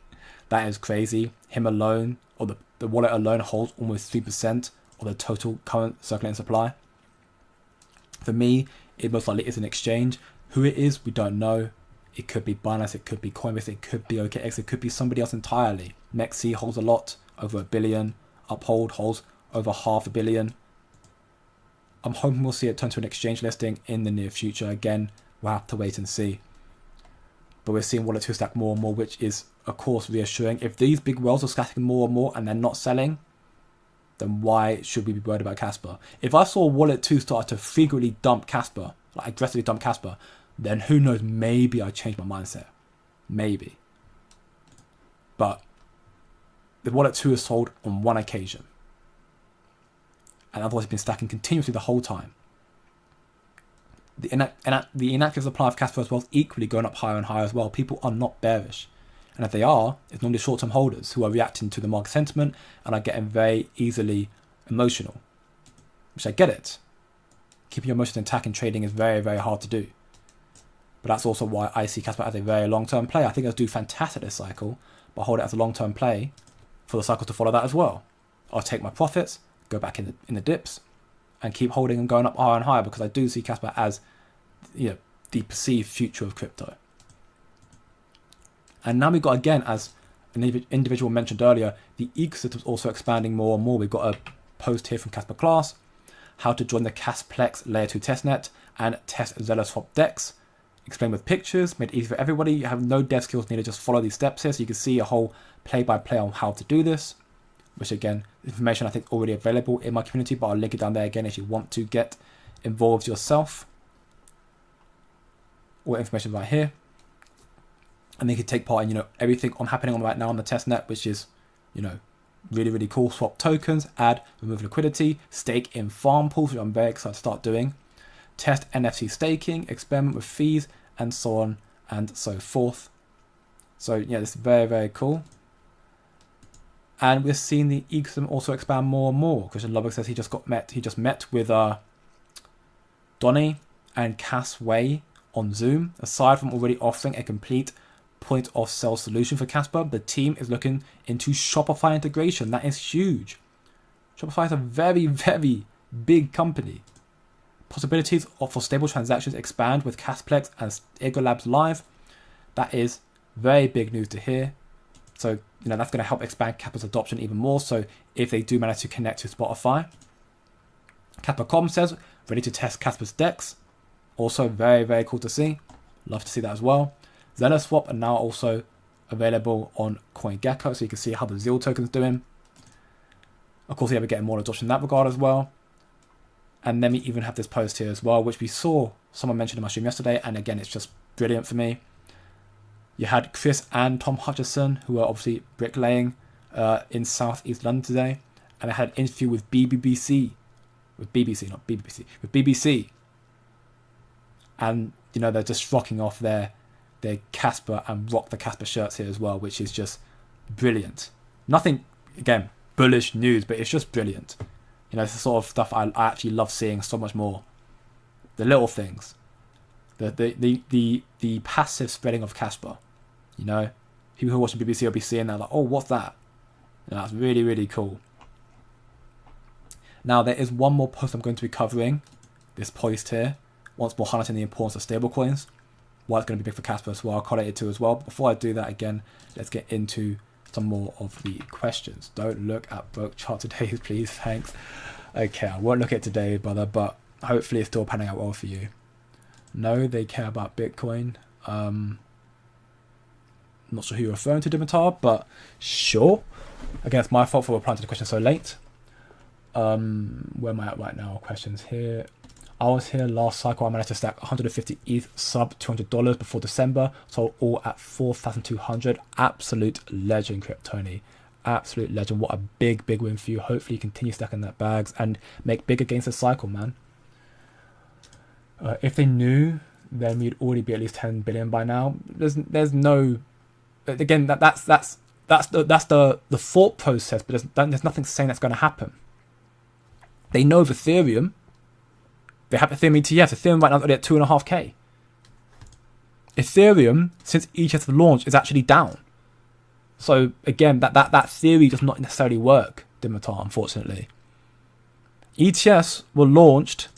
that is crazy. Him alone, or the wallet alone, holds almost 3% of the total current circulating supply. For me, it most likely is an exchange. Who it is, we don't know. It could be Binance, it could be Coinbase, it could be OKX, it could be somebody else entirely. Mexi holds a lot, over $1 billion. Uphold holds over $500 million. I'm hoping we'll see it turn to an exchange listing in the near future. Again, we'll have to wait and see. But we're seeing Wallet 2 stack more and more, which is, of course, reassuring. If these big whales are stacking more and more and they're not selling, then why should we be worried about Casper? If I saw Wallet 2 start to frequently dump Casper, like aggressively dump Casper, then who knows, maybe I change my mindset. Maybe. But the Wallet 2 is sold on one occasion. And otherwise it's been stacking continuously the whole time. The inactive supply of Casper as well is equally going up higher and higher as well. People are not bearish. And if they are, it's normally short-term holders who are reacting to the market sentiment and are getting very easily emotional. Which I get it. Keeping your emotions intact in trading is very, very hard to do. But that's also why I see Casper as a very long-term play. I think it'll do fantastic this cycle, but hold it as a long-term play for the cycle to follow that as well. I'll take my profits, go back in the dips, and keep holding and going up higher and higher, because I do see Casper as the perceived future of crypto. And now we've got, again, as an individual mentioned earlier, the ecosystem is also expanding more and more. We've got a post here from Casper Class, how to join the Casplex Layer 2 testnet and test ZellaSwap DEX. Explained with pictures, made easy for everybody. You have no dev skills needed, just follow these steps here so you can see a whole play-by-play on how to do this. Which again, information I think already available in my community, but I'll link it down there again if you want to get involved yourself. All information right here. And then you can take part in, everything happening right now on the testnet, which is, really, really cool. Swap tokens, add, remove liquidity, stake in farm pools, which I'm very excited to start doing. Test NFC staking, experiment with fees, and so on and so forth. So yeah, this is very, very cool. And we're seeing the ecosystem also expand more and more. Christian Lubbock says he just met with Donny and Cass Wei on Zoom. Aside from already offering a complete point of sale solution for Casper, the team is looking into Shopify integration. That is huge. Shopify is a very, very big company. Possibilities for stable transactions expand with Casplex and Ego Labs live. That is very big news to hear. So, that's going to help expand Casper's adoption even more. So, if they do manage to connect to Spotify. Casper.com says, ready to test Casper's DEX. Also very, very cool to see. Love to see that as well. ZellaSwap are now also available on CoinGecko, so you can see how the ZIL token's doing. Of course, we're getting more adoption in that regard as well. And then we even have this post here as well, which we saw someone mentioned in my stream yesterday. And again, it's just brilliant for me. You had Chris and Tom Hutchison, who are obviously bricklaying in Southeast London today. And I had an interview with BBC. And, they're just rocking off their Casper and rock the Casper shirts here as well, which is just brilliant. Nothing, again, bullish news, but it's just brilliant. It's the sort of stuff I actually love seeing so much more. The little things. The passive spreading of Casper. People who are watching BBC will be seeing that like, oh, what's that? That's really, really cool. Now, there is one more post I'm going to be covering. This post here. Once more highlighting the importance of stablecoins. Why it's going to be big for Casper as well. I'll correlate it to as well. But before I do that again, let's get into some more of the questions. Don't look at broke chart today, please. Thanks. Okay, I won't look at it today, brother, but hopefully it's still panning out well for you. No, they care about Bitcoin. Not sure who you're referring to, Dimitar, but sure. Again, it's my fault for replying to the question so late. Where am I at right now? Questions here. I was here last cycle. I managed to stack 150 ETH sub $200 before December. So all at 4,200. Absolute legend, Kryptoni. Absolute legend. What a big win for you. Hopefully you continue stacking that bags and make bigger gains this cycle, man. If they knew, then we'd already be at least 10 billion by now. There's no, again, that's the thought process, but there's nothing saying that's going to happen. They know of Ethereum. They have Ethereum ETFs. Ethereum right now is already at 2.5k. Ethereum, since ETFs launch, is actually down. So again, that theory does not necessarily work, Dimitar, unfortunately. ETFs were launched.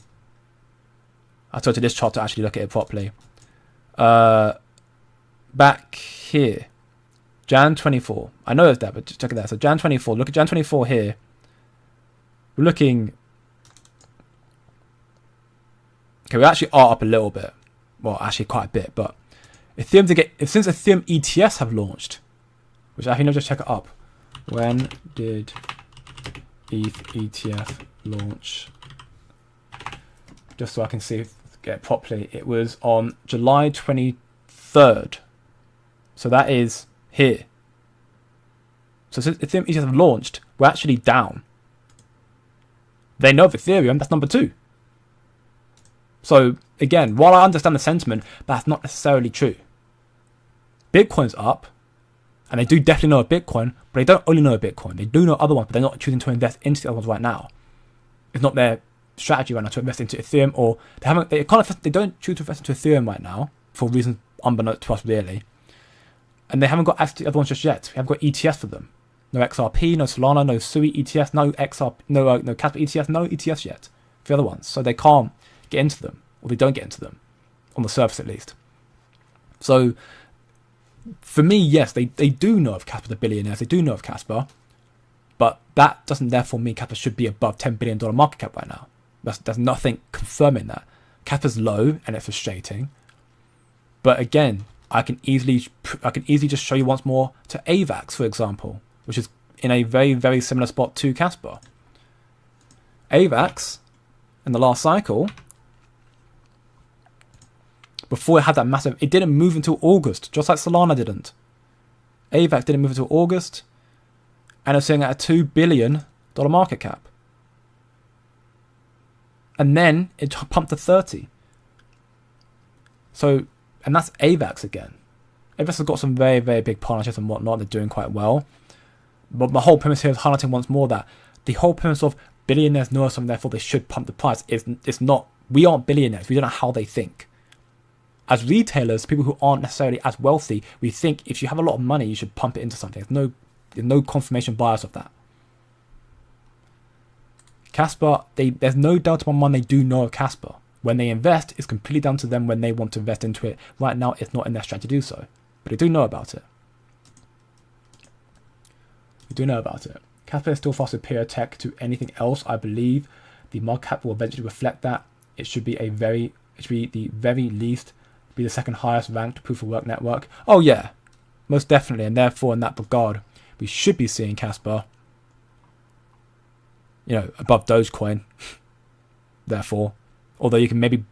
I told you this chart to actually look at it properly. Back here, Jan 24. I know it's that, but just check it there. So Jan 24. Look at Jan 24 here. We're looking. Okay, we actually are up a little bit. Well, actually quite a bit, but Ethereum since Ethereum ETFs have launched, which I think I'll just check it up. When did ETH ETF launch? Just so I can see get it properly. It was on July 23rd. So that is here. So since Ethereum ETFs have launched, we're actually down. They know of Ethereum, that's number 2. So again, while I understand the sentiment, that's not necessarily true. Bitcoin's up, and they do definitely know of Bitcoin, but they don't only know of Bitcoin. They do know other ones, but they're not choosing to invest into the other ones right now. It's not their strategy right now to invest into Ethereum, or they don't choose to invest into Ethereum right now for reasons unbeknownst to us really. And they haven't got access to the other ones just yet. We haven't got ETFs for them. No XRP, no Solana, no Sui ETFs, no Casper ETFs, no ETFs yet for the other ones. So they can't get into them, or they don't get into them, on the surface at least. So for me, yes, they do know of Casper the billionaires, they do know of Casper, but that doesn't therefore mean Casper should be above $10 billion market cap right now. There's nothing confirming that. Casper's low, and it's frustrating. But again, I can easily just show you once more to AVAX, for example, which is in a very, very similar spot to Casper. AVAX, in the last cycle, before it had that massive, it didn't move until August, just like Solana didn't. AVAX didn't move until August, and it's sitting at a $2 billion market cap. And then it pumped to 30. So, and that's AVAX again. AVAX has got some very, very big partnerships and whatnot. They're doing quite well. But my whole premise here is highlighting once more that the whole premise of billionaires know something, therefore they should pump the price. It's not. We aren't billionaires. We don't know how they think. As retailers, people who aren't necessarily as wealthy, we think if you have a lot of money, you should pump it into something. There's no confirmation bias of that. Casper, there's no doubt in my mind they do know of Casper. When they invest, it's completely down to them when they want to invest into it. Right now, it's not in their strategy to do so. But they do know about it. We do know about it. Casper is still far superior tech to anything else. I believe the market cap will eventually reflect that. It should be the very least be the second highest ranked proof of work network. Oh yeah, most definitely. And therefore, in that regard, we should be seeing Casper, above Dogecoin. Therefore, although you can maybe,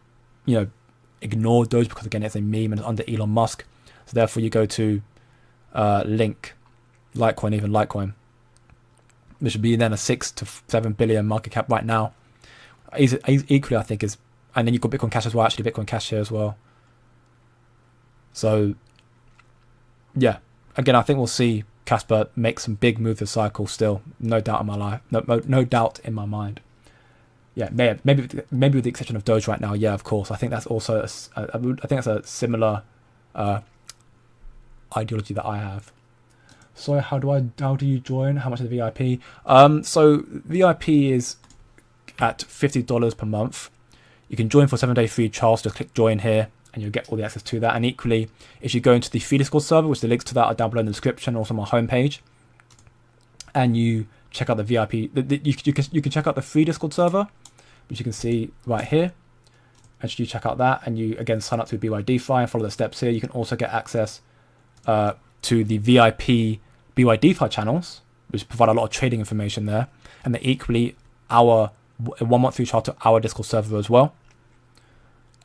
ignore Doge because again it's a meme and it's under Elon Musk. So therefore, you go to Litecoin, which should be then a 6 to 7 billion market cap right now. Equally, I think is, and then you've got Bitcoin Cash as well. Actually, Bitcoin Cash here as well. So, yeah, again, I think we'll see Casper make some big moves this cycle still. No doubt in my life. No doubt in my mind. Yeah, maybe with the exception of Doge right now. Yeah, of course. I think that's also I think that's a similar ideology that I have. So how do you join? How much is the VIP? So VIP is at $50 per month. You can join for 7-day free trial. So just click join here, and you'll get all the access to that. And equally, if you go into the free Discord server, which the links to that are down below in the description, also on my homepage, and you check out the VIP, you can check out the free Discord server, which you can see right here. And should you check out that, and you again sign up to BYDFI and follow the steps here, you can also get access to the VIP BYDFI channels, which provide a lot of trading information there. And then equally, our 1 month free trial to our Discord server as well.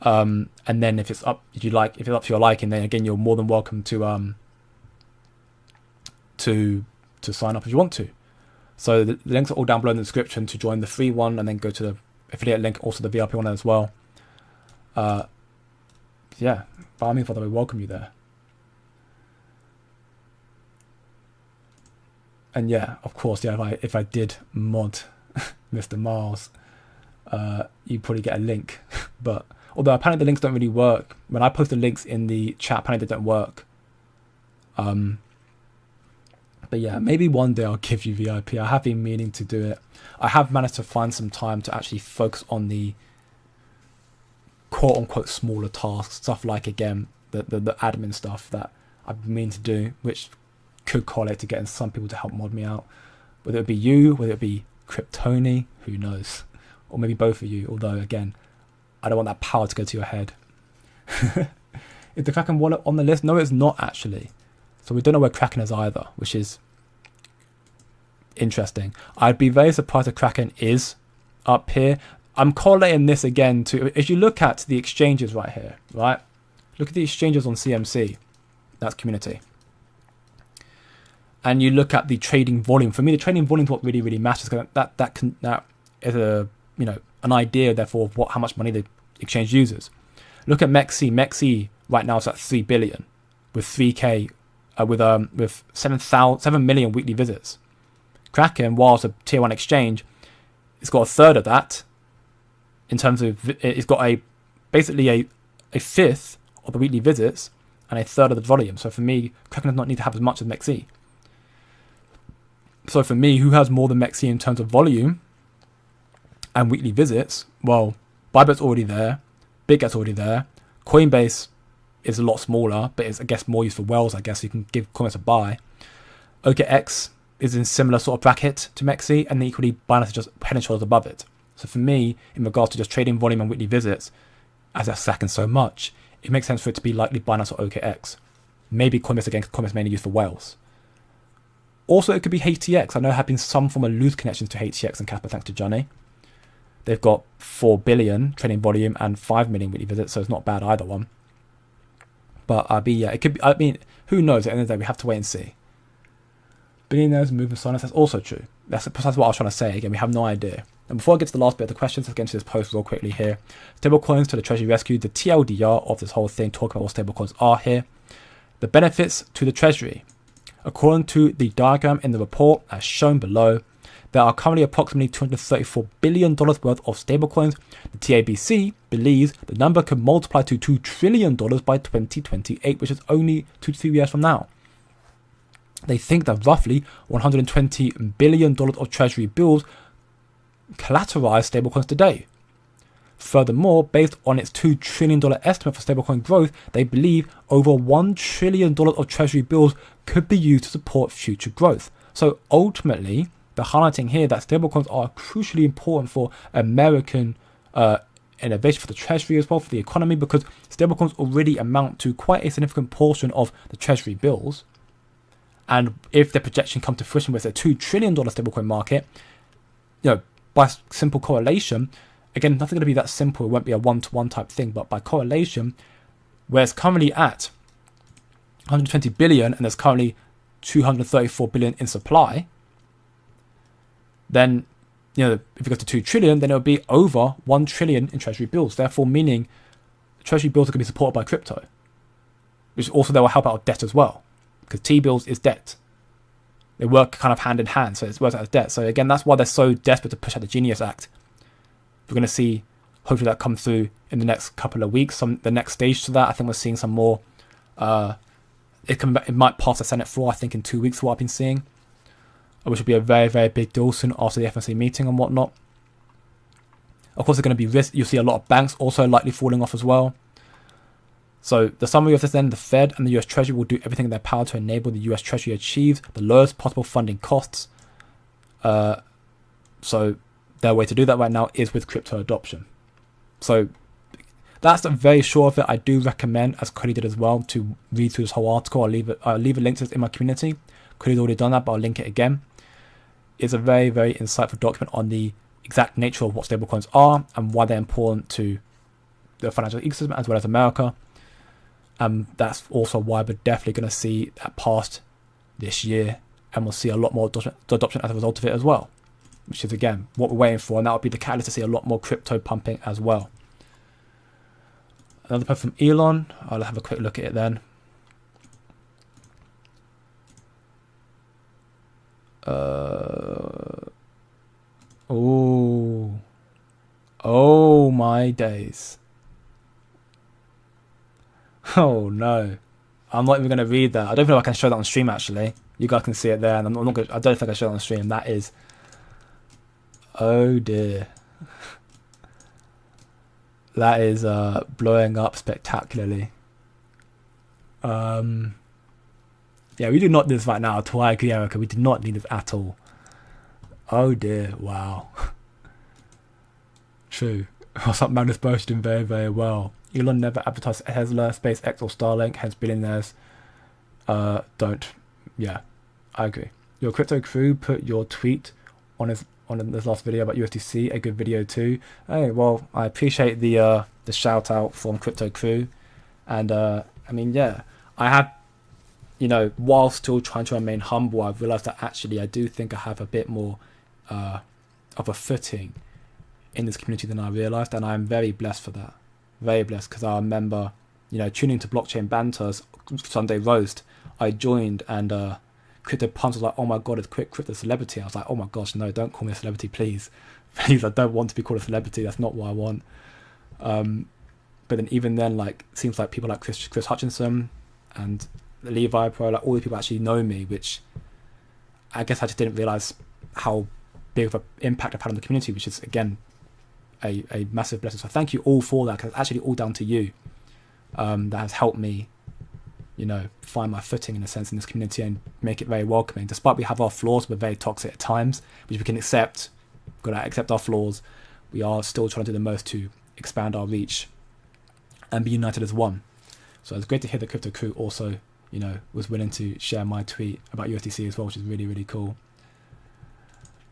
And then if it's up to your liking, then again you're more than welcome to sign up if you want to. So the links are all down below in the description to join the free one, and then go to the affiliate link, also the VIP one as well. Yeah, by all means, by the way, welcome you there. And yeah, of course, yeah, if I did mod Mr. Miles, you probably get a link. But although apparently the links don't really work, when I post the links in the chat, apparently they don't work. But yeah, maybe one day I'll give you VIP. I have been meaning to do it. I have managed to find some time to actually focus on the quote-unquote smaller tasks, stuff like, again, the admin stuff that I've been meaning to do, which could correlate to getting some people to help mod me out. Whether it be you, whether it be Kryptoni, who knows? Or maybe both of you, although, again, I don't want that power to go to your head. Is the Kraken wallet on the list? No, it's not, actually. So we don't know where Kraken is either, which is interesting. I'd be very surprised if Kraken is up here. I'm correlating this again to, if you look at the exchanges right here, right? Look at the exchanges on CMC. That's community. And you look at the trading volume. For me, the trading volume is what really, really matters. That is a, you know, an idea, therefore, of how much money the exchange uses. Look at MEXC. MEXC right now is at 3 billion with 3K. With 7 million weekly visits. Kraken, whilst a tier 1 exchange, it's got a third of that. In terms of, it's got basically a fifth of the weekly visits and a third of the volume. So for me, Kraken does not need to have as much as MEXC. So for me, who has more than MEXC in terms of volume and weekly visits? Well, Bybit's already there, BitGet's already there, Coinbase is a lot smaller, but it's, I guess, more used for whales. I guess you can give Coinbase a buy. OKX is in similar sort of bracket to MEXC, and then equally Binance is just head and shoulders above it. So for me, in regards to just trading volume and weekly visits, as they're stacking so much, it makes sense for it to be likely Binance or OKX. Maybe Coinbase again, because Coinbase is mainly used for whales. Also, it could be HTX. I know there have been some form of loose connections to HTX and Casper, thanks to Johnny. They've got 4 billion trading volume and 5 million weekly visits, so it's not bad either one. But yeah, it could be. I mean, who knows? At the end of the day, we have to wait and see. Billionaires moving silence. That's also true. That's precisely what I was trying to say. Again, we have no idea. And before I get to the last bit of the questions, let's get into this post real quickly here. Stablecoins to the Treasury rescue. The TLDR of this whole thing. Talk about what stablecoins are here. The benefits to the Treasury. According to the diagram in the report, as shown below, there are currently approximately $234 billion worth of stablecoins. The TABC believes the number could multiply to $2 trillion by 2028, which is only 2 to 3 years from now. They think that roughly $120 billion of Treasury bills collateralize stablecoins today. Furthermore, based on its $2 trillion estimate for stablecoin growth, they believe over $1 trillion of Treasury bills could be used to support future growth. So ultimately, they're highlighting here that stablecoins are crucially important for American innovation, for the Treasury as well, for the economy, because stablecoins already amount to quite a significant portion of the Treasury bills. And if the projection comes to fruition with a $2 trillion stablecoin market, you know, by simple correlation, again, nothing going to be that simple. It won't be a one-to-one type thing, but by correlation, where it's currently at 120 billion and there's currently 234 billion in supply, then, you know, if it goes to 2 trillion, then it would be over 1 trillion in Treasury bills. Therefore, meaning Treasury bills are going to be supported by crypto, which also they will help out debt as well, because T-bills is debt. They work kind of hand in hand, so it works out as debt. So again, that's why they're so desperate to push out the Genius Act. We're going to see, hopefully, that come through in the next couple of weeks. The next stage to that, I think we're seeing some more. It might pass the Senate floor, I think, in 2 weeks, what I've been seeing, which will be a very, very big deal soon after the FOMC meeting and whatnot. Of course, there's going to be risk. You'll see a lot of banks also likely falling off as well. So the summary of this then, the Fed and the US Treasury will do everything in their power to enable the US Treasury achieve the lowest possible funding costs. So their way to do that right now is with crypto adoption. So that's very short of it. I do recommend, as Cody did as well, to read through this whole article. I'll leave a link to this in my community. Cody's already done that, but I'll link it again. It's a very, very insightful document on the exact nature of what stablecoins are and why they're important to the financial ecosystem as well as America. That's also why we're definitely going to see that past this year, and we'll see a lot more adoption as a result of it as well, which is again what we're waiting for, and that would be the catalyst to see a lot more crypto pumping as well. Another post from Elon. I'll have a quick look at it then. Oh my days. Oh no, I'm not even going to read that. I don't know if I can show that on stream actually. You guys can see it there, and I'm not gonna, I don't think I can show it on stream. That is, oh dear. That is blowing up spectacularly. Yeah, we do not need this right now. To I agree, Erica. We do not need this at all. Oh dear, wow. True. What's up, man? This both doing very, very well. Elon never advertised Tesla, SpaceX, or Starlink, hence billionaires don't. Yeah, I agree. Your crypto crew put your tweet on this last video about USDC, a good video too. Hey, well, I appreciate the shout out from crypto crew, and I mean, yeah, I have, you know, while still trying to remain humble, I've realized that actually I do think I have a bit more of a footing in this community than I realized, and I'm very blessed for that. Very blessed, because I remember, you know, tuning to Blockchain Banter's Sunday Roast. I joined, and Crypto Punch was like, oh my god, it's Crypto Celebrity. I was like, oh my gosh, no, don't call me a celebrity, please. Please, I don't want to be called a celebrity. That's not what I want. But then even then, like, it seems like people like Chris Hutchinson and Levi Pro, like all these people actually know me, which I guess I just didn't realize how big of an impact I've had on the community, which is, again, a massive blessing. So thank you all for that, because it's actually all down to you. That has helped me, you know, find my footing in a sense in this community and make it very welcoming. Despite we have our flaws, we're very toxic at times, which we can accept. We've got to accept our flaws. We are still trying to do the most to expand our reach and be united as one. So it's great to hear the crypto crew also, you know, was willing to share my tweet about USDC as well, which is really, really cool.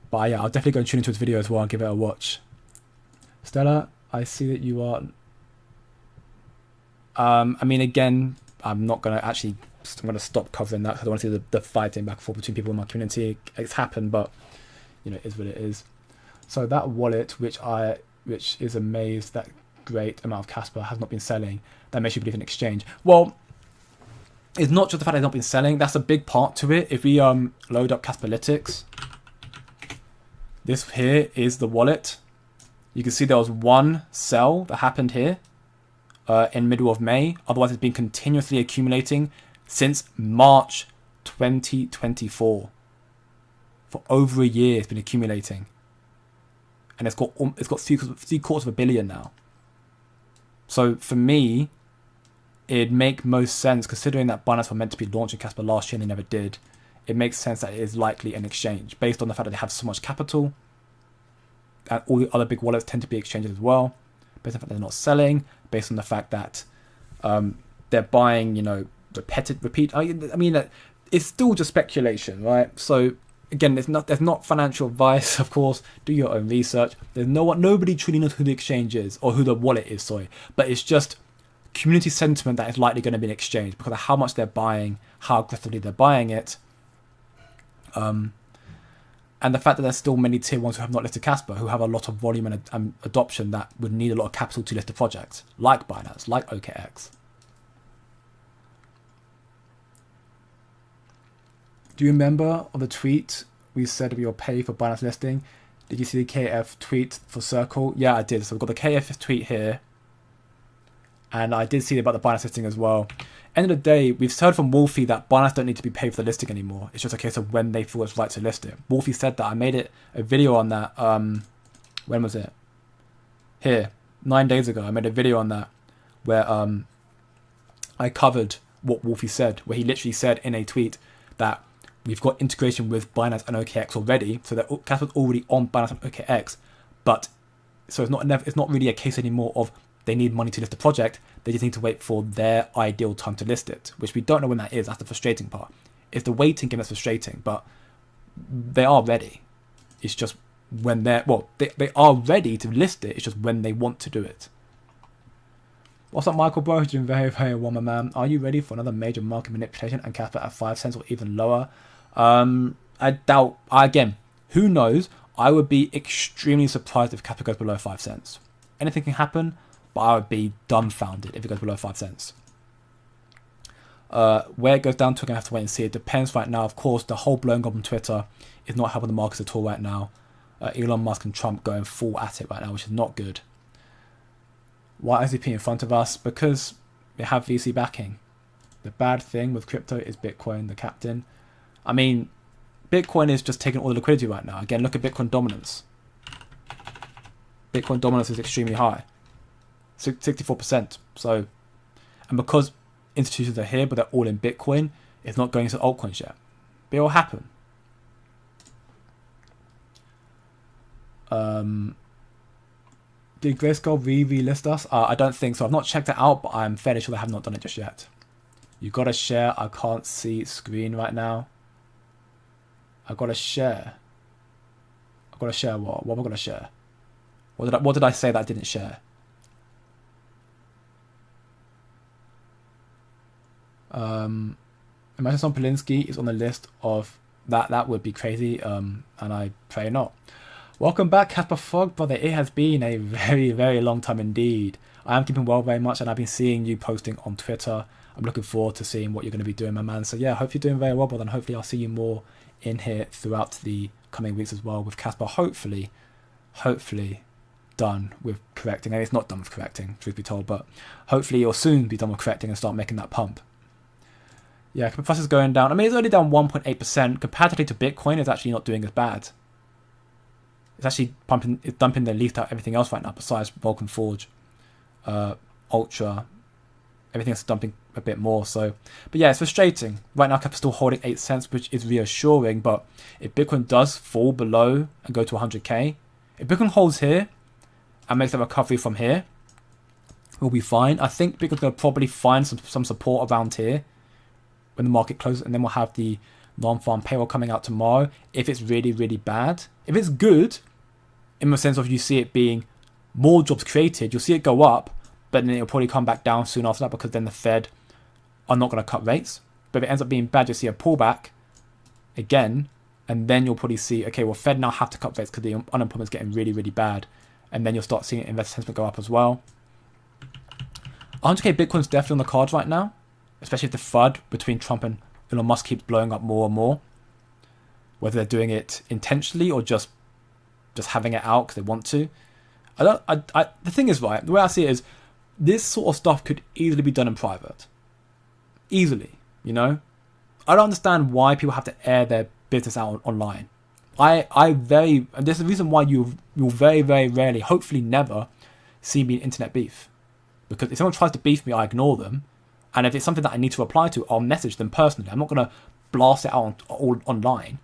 But yeah, I'll definitely go and tune into this video as well and give it a watch. Stella, I see that you are... I mean, again, I'm not going to actually... I'm going to stop covering that because I want to see the fighting back and forth between people in my community. It's happened, but, you know, it is what it is. So that wallet, which is amazed that great amount of Casper has not been selling, that makes you believe in exchange. Well, it's not just the fact that it's not been selling. That's a big part to it. If we load up Casperlytics, this here is the wallet. You can see there was one sell that happened here in middle of May. Otherwise, it's been continuously accumulating since March 2024. For over a year, it's been accumulating, and it's got 3/4 billion now. So for me, it'd make most sense, considering that Binance were meant to be launching Casper last year and they never did. It makes sense that it is likely an exchange based on the fact that they have so much capital. And all the other big wallets tend to be exchanges as well, based on the fact that they're not selling, based on the fact that they're buying, you know, repeat. I mean, it's still just speculation, right? So again, there's not financial advice, of course. Do your own research. There's nobody truly knows who the exchange is or who the wallet is, sorry. But it's just community sentiment that is likely going to be an exchange because of how much they're buying, how aggressively they're buying it. And the fact that there's still many tier ones who have not listed Casper, who have a lot of volume and adoption that would need a lot of capital to list a project, like Binance, like OKX. Do you remember on the tweet we said we will pay for Binance listing? Did you see the KF tweet for Circle? Yeah, I did. So we've got the KF tweet here. And I did see about the Binance listing as well. End of the day, we've heard from Wolfie that Binance don't need to be paid for the listing anymore. It's just a case of when they feel it's right to list it. Wolfie said that. I made a video on that. When was it? Here, 9 days ago. I made a video on that where I covered what Wolfie said, where he literally said in a tweet that we've got integration with Binance and OKX already, so that Casper's already on Binance and OKX, but so it's not really a case anymore of they need money to list the project. They just need to wait for their ideal time to list it, which we don't know when that is. That's the frustrating part. It's the waiting game that's frustrating, but they are ready. It's just when they are ready to list it. It's just when they want to do it. What's up, Michael, bro? Doing very, very well, my man. Are you ready for another major market manipulation and Casper at 5 cents or even lower? I doubt. Again, who knows? I would be extremely surprised if Casper goes below 5 cents. Anything can happen, but I would be dumbfounded if it goes below 5 cents. Where it goes down to, we're going to have to wait and see. It depends right now. Of course, the whole blowing up on Twitter is not helping the markets at all right now. Elon Musk and Trump going full at it right now, which is not good. Why is ICP in front of us? Because we have VC backing. The bad thing with crypto is Bitcoin, the captain. I mean, Bitcoin is just taking all the liquidity right now. Again, look at Bitcoin dominance. Bitcoin dominance is extremely high. 64%. So, and because institutions are here, but they're all in Bitcoin, it's not going into altcoins yet. But it will happen. Did Grayscale relist us? I don't think so. I've not checked it out, but I'm fairly sure they have not done it just yet. You got to share. I can't see screen right now. I got to share. I got to share what? What am I going to share? What did I say that I didn't share? Imagine some Polinsky is on the list of that. That would be crazy. And I pray not. Welcome back, Casper Frog, brother. It has been a very, very long time indeed. I am keeping well very much, and I've been seeing you posting on Twitter. I'm looking forward to seeing what you're going to be doing, my man. So yeah, I hope you're doing very well, brother, and hopefully I'll see you more in here throughout the coming weeks as well with Casper. Hopefully done with correcting. And it's not done with correcting, truth be told, but hopefully you'll soon be done with correcting and start making that pump. Yeah, price is going down. I mean, it's only down 1.8%. Comparatively to Bitcoin, it's actually not doing as bad. It's actually dumping the least out everything else right now besides Vulcan Forge, Ultra, everything else is dumping a bit more. So, but yeah, it's frustrating. Right now, Cap is still holding 8 cents, which is reassuring. But if Bitcoin does fall below and go to 100k, if Bitcoin holds here and makes a recovery from here, we'll be fine. I think Bitcoin's going to probably find some support around here when the market closes, and then we'll have the non-farm payroll coming out tomorrow. If it's really, really bad, if it's good, in the sense of you see it being more jobs created, you'll see it go up, but then it'll probably come back down soon after that because then the Fed are not going to cut rates. But if it ends up being bad, you'll see a pullback again, and then you'll probably see, okay, well, Fed now have to cut rates because the unemployment's getting really, really bad, and then you'll start seeing investor sentiment go up as well. 100k Bitcoin's definitely on the cards right now, especially if the FUD between Trump and Elon Musk keeps blowing up more and more. Whether they're doing it intentionally or just having it out because they want to. The thing is, right, the way I see it is this sort of stuff could easily be done in private. Easily, you know? I don't understand why people have to air their business out online. And there's a reason why you'll very, very rarely, hopefully never, see me in internet beef. Because if someone tries to beef me, I ignore them. And if it's something that I need to reply to, I'll message them personally. I'm not going to blast it out all online.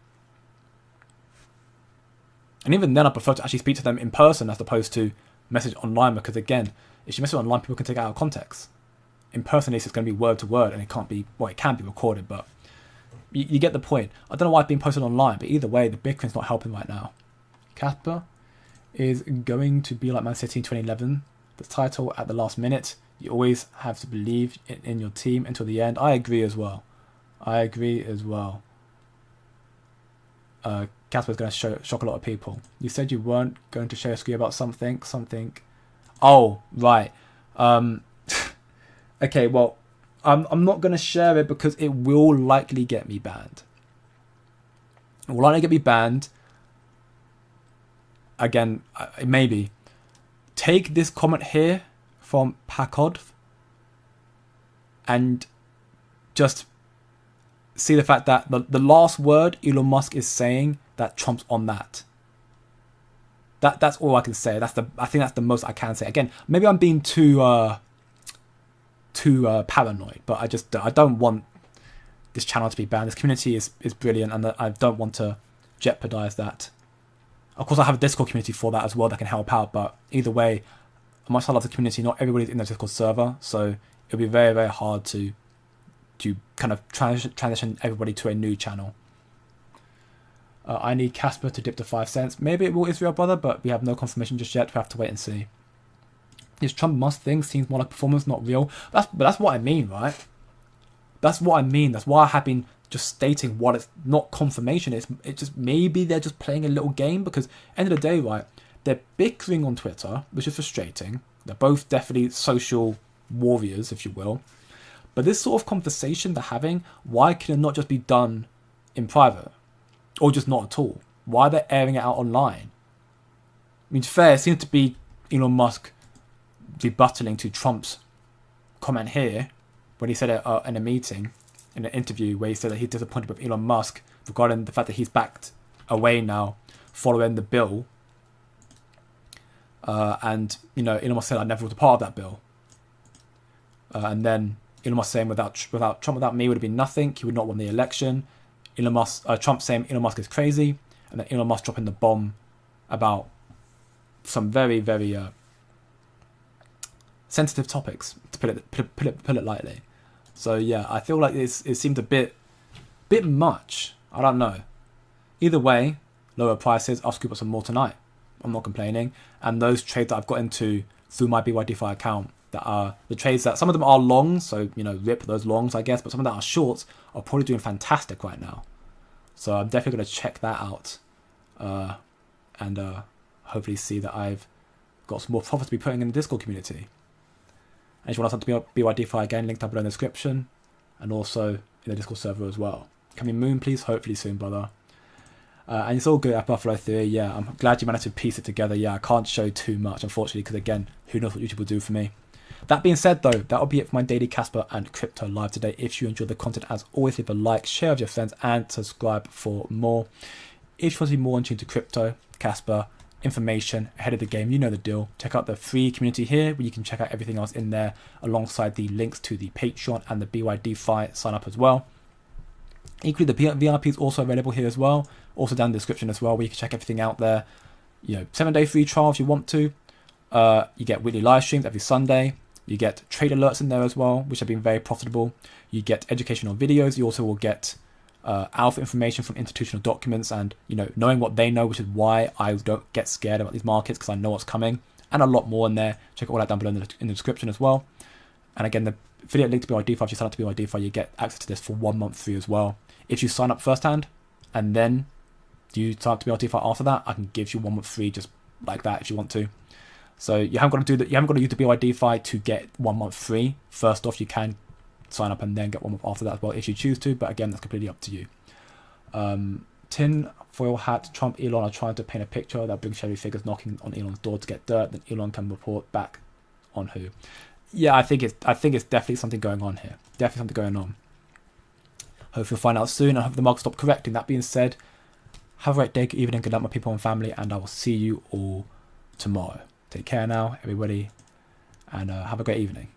And even then, I prefer to actually speak to them in person as opposed to message online, because again, if you message online, people can take it out of context. In person, it's going to be word to word, and it can be recorded, but you get the point. I don't know why it's being posted online, but either way, the Bitcoin's not helping right now. Casper is going to be like Man City in 2011. The title at the last minute. You always have to believe in your team until the end. I agree as well. Casper's going to shock a lot of people. You said you weren't going to share a screen about something. Oh, right. Okay, well, I'm not going to share it because it will likely get me banned. It will likely get me banned. Again, maybe. Take this comment here from Pakod and just see the fact that the last word Elon Musk is saying that Trump's on that. That's all I can say. I think that's the most I can say. Again, maybe I'm being too paranoid, but I don't want this channel to be banned. This community is brilliant, and I don't want to jeopardize that. Of course, I have a Discord community for that as well that can help out, but either way, much as I love the community, not everybody's in the Discord server, so it'll be very, very hard to kind of transition everybody to a new channel. I need Casper to dip to 5 cents. Maybe it will, Israel brother, but we have no confirmation just yet. We have to wait and see. This Trump-Musk thing seems more like performance, not real. But that's what I mean, right? That's what I mean. That's why I have been just stating what it's not confirmation. It's just maybe they're just playing a little game, because end of the day, right? They're bickering on Twitter, which is frustrating. They're both definitely social warriors, if you will. But this sort of conversation they're having, why can it not just be done in private? Or just not at all? Why are they airing it out online? I mean, fair, it seems to be Elon Musk rebuttaling to Trump's comment here when he said it in a meeting, in an interview, where he said that he's disappointed with Elon Musk regarding the fact that he's backed away now following the bill. And, you know, Elon Musk said, I never was a part of that bill. And then Elon Musk saying, without Trump, without me, would have been nothing. He would not win the election. Trump saying Elon Musk is crazy. And then Elon Musk dropping the bomb about some very, very sensitive topics, to put it lightly. So yeah, I feel like it seemed a bit much. I don't know. Either way, lower prices. I'll scoop up some more tonight. I'm not complaining. And those trades that I've got into through my BYDFI account, that are the trades that some of them are longs, so you know, rip those longs, I guess. But some of them that are shorts are probably doing fantastic right now. So I'm definitely going to check that out, and hopefully see that I've got some more profits to be putting in the Discord community. And if you want to sign up to BYDFI again, linked up below in the description, and also in the Discord server as well. Coming moon, please, hopefully soon, brother. And it's all good at Buffalo Theory. Yeah, I'm glad you managed to piece it together. Yeah, I can't show too much, unfortunately, because again, who knows what YouTube will do for me. That being said, though, that will be it for my daily Casper and Crypto Live today. If you enjoyed the content, as always, leave a like, share with your friends, and subscribe for more. If you want to be more in tune to crypto, Casper, information ahead of the game, you know the deal. Check out the free community here, where you can check out everything else in there, alongside the links to the Patreon and the BYDFI sign up as well. Equally, the VIP is also available here as well, also down in the description as well, where you can check everything out there. You know, 7-day free trial if you want to. You get weekly live streams every Sunday. You get trade alerts in there as well, which have been very profitable. You get educational videos. You also will get alpha information from institutional documents, and you know, knowing what they know, which is why I don't get scared about these markets, because I know what's coming, and a lot more in there. Check all that down below in the description as well. And again, the affiliate link to BYDFI, if you sign up to BYDFI, you get access to this for 1 month free as well. If you sign up firsthand, and then you sign up to BYDFI after that, I can give you 1 month free just like that if you want to. So you haven't got to do that. You haven't got to use the BYDFI to get 1 month free. First off, you can sign up and then get 1 month after that as well if you choose to. But again, that's completely up to you. Tin foil hat. Trump, Elon are trying to paint a picture that brings shady figures knocking on Elon's door to get dirt. Then Elon can report back on who. Yeah, I think it's definitely something going on here. Definitely something going on. Hope you'll find out soon. I hope the market stop correcting. That being said, have a great day, good evening, good night, my people and family, and I will see you all tomorrow. Take care now, everybody, and have a great evening.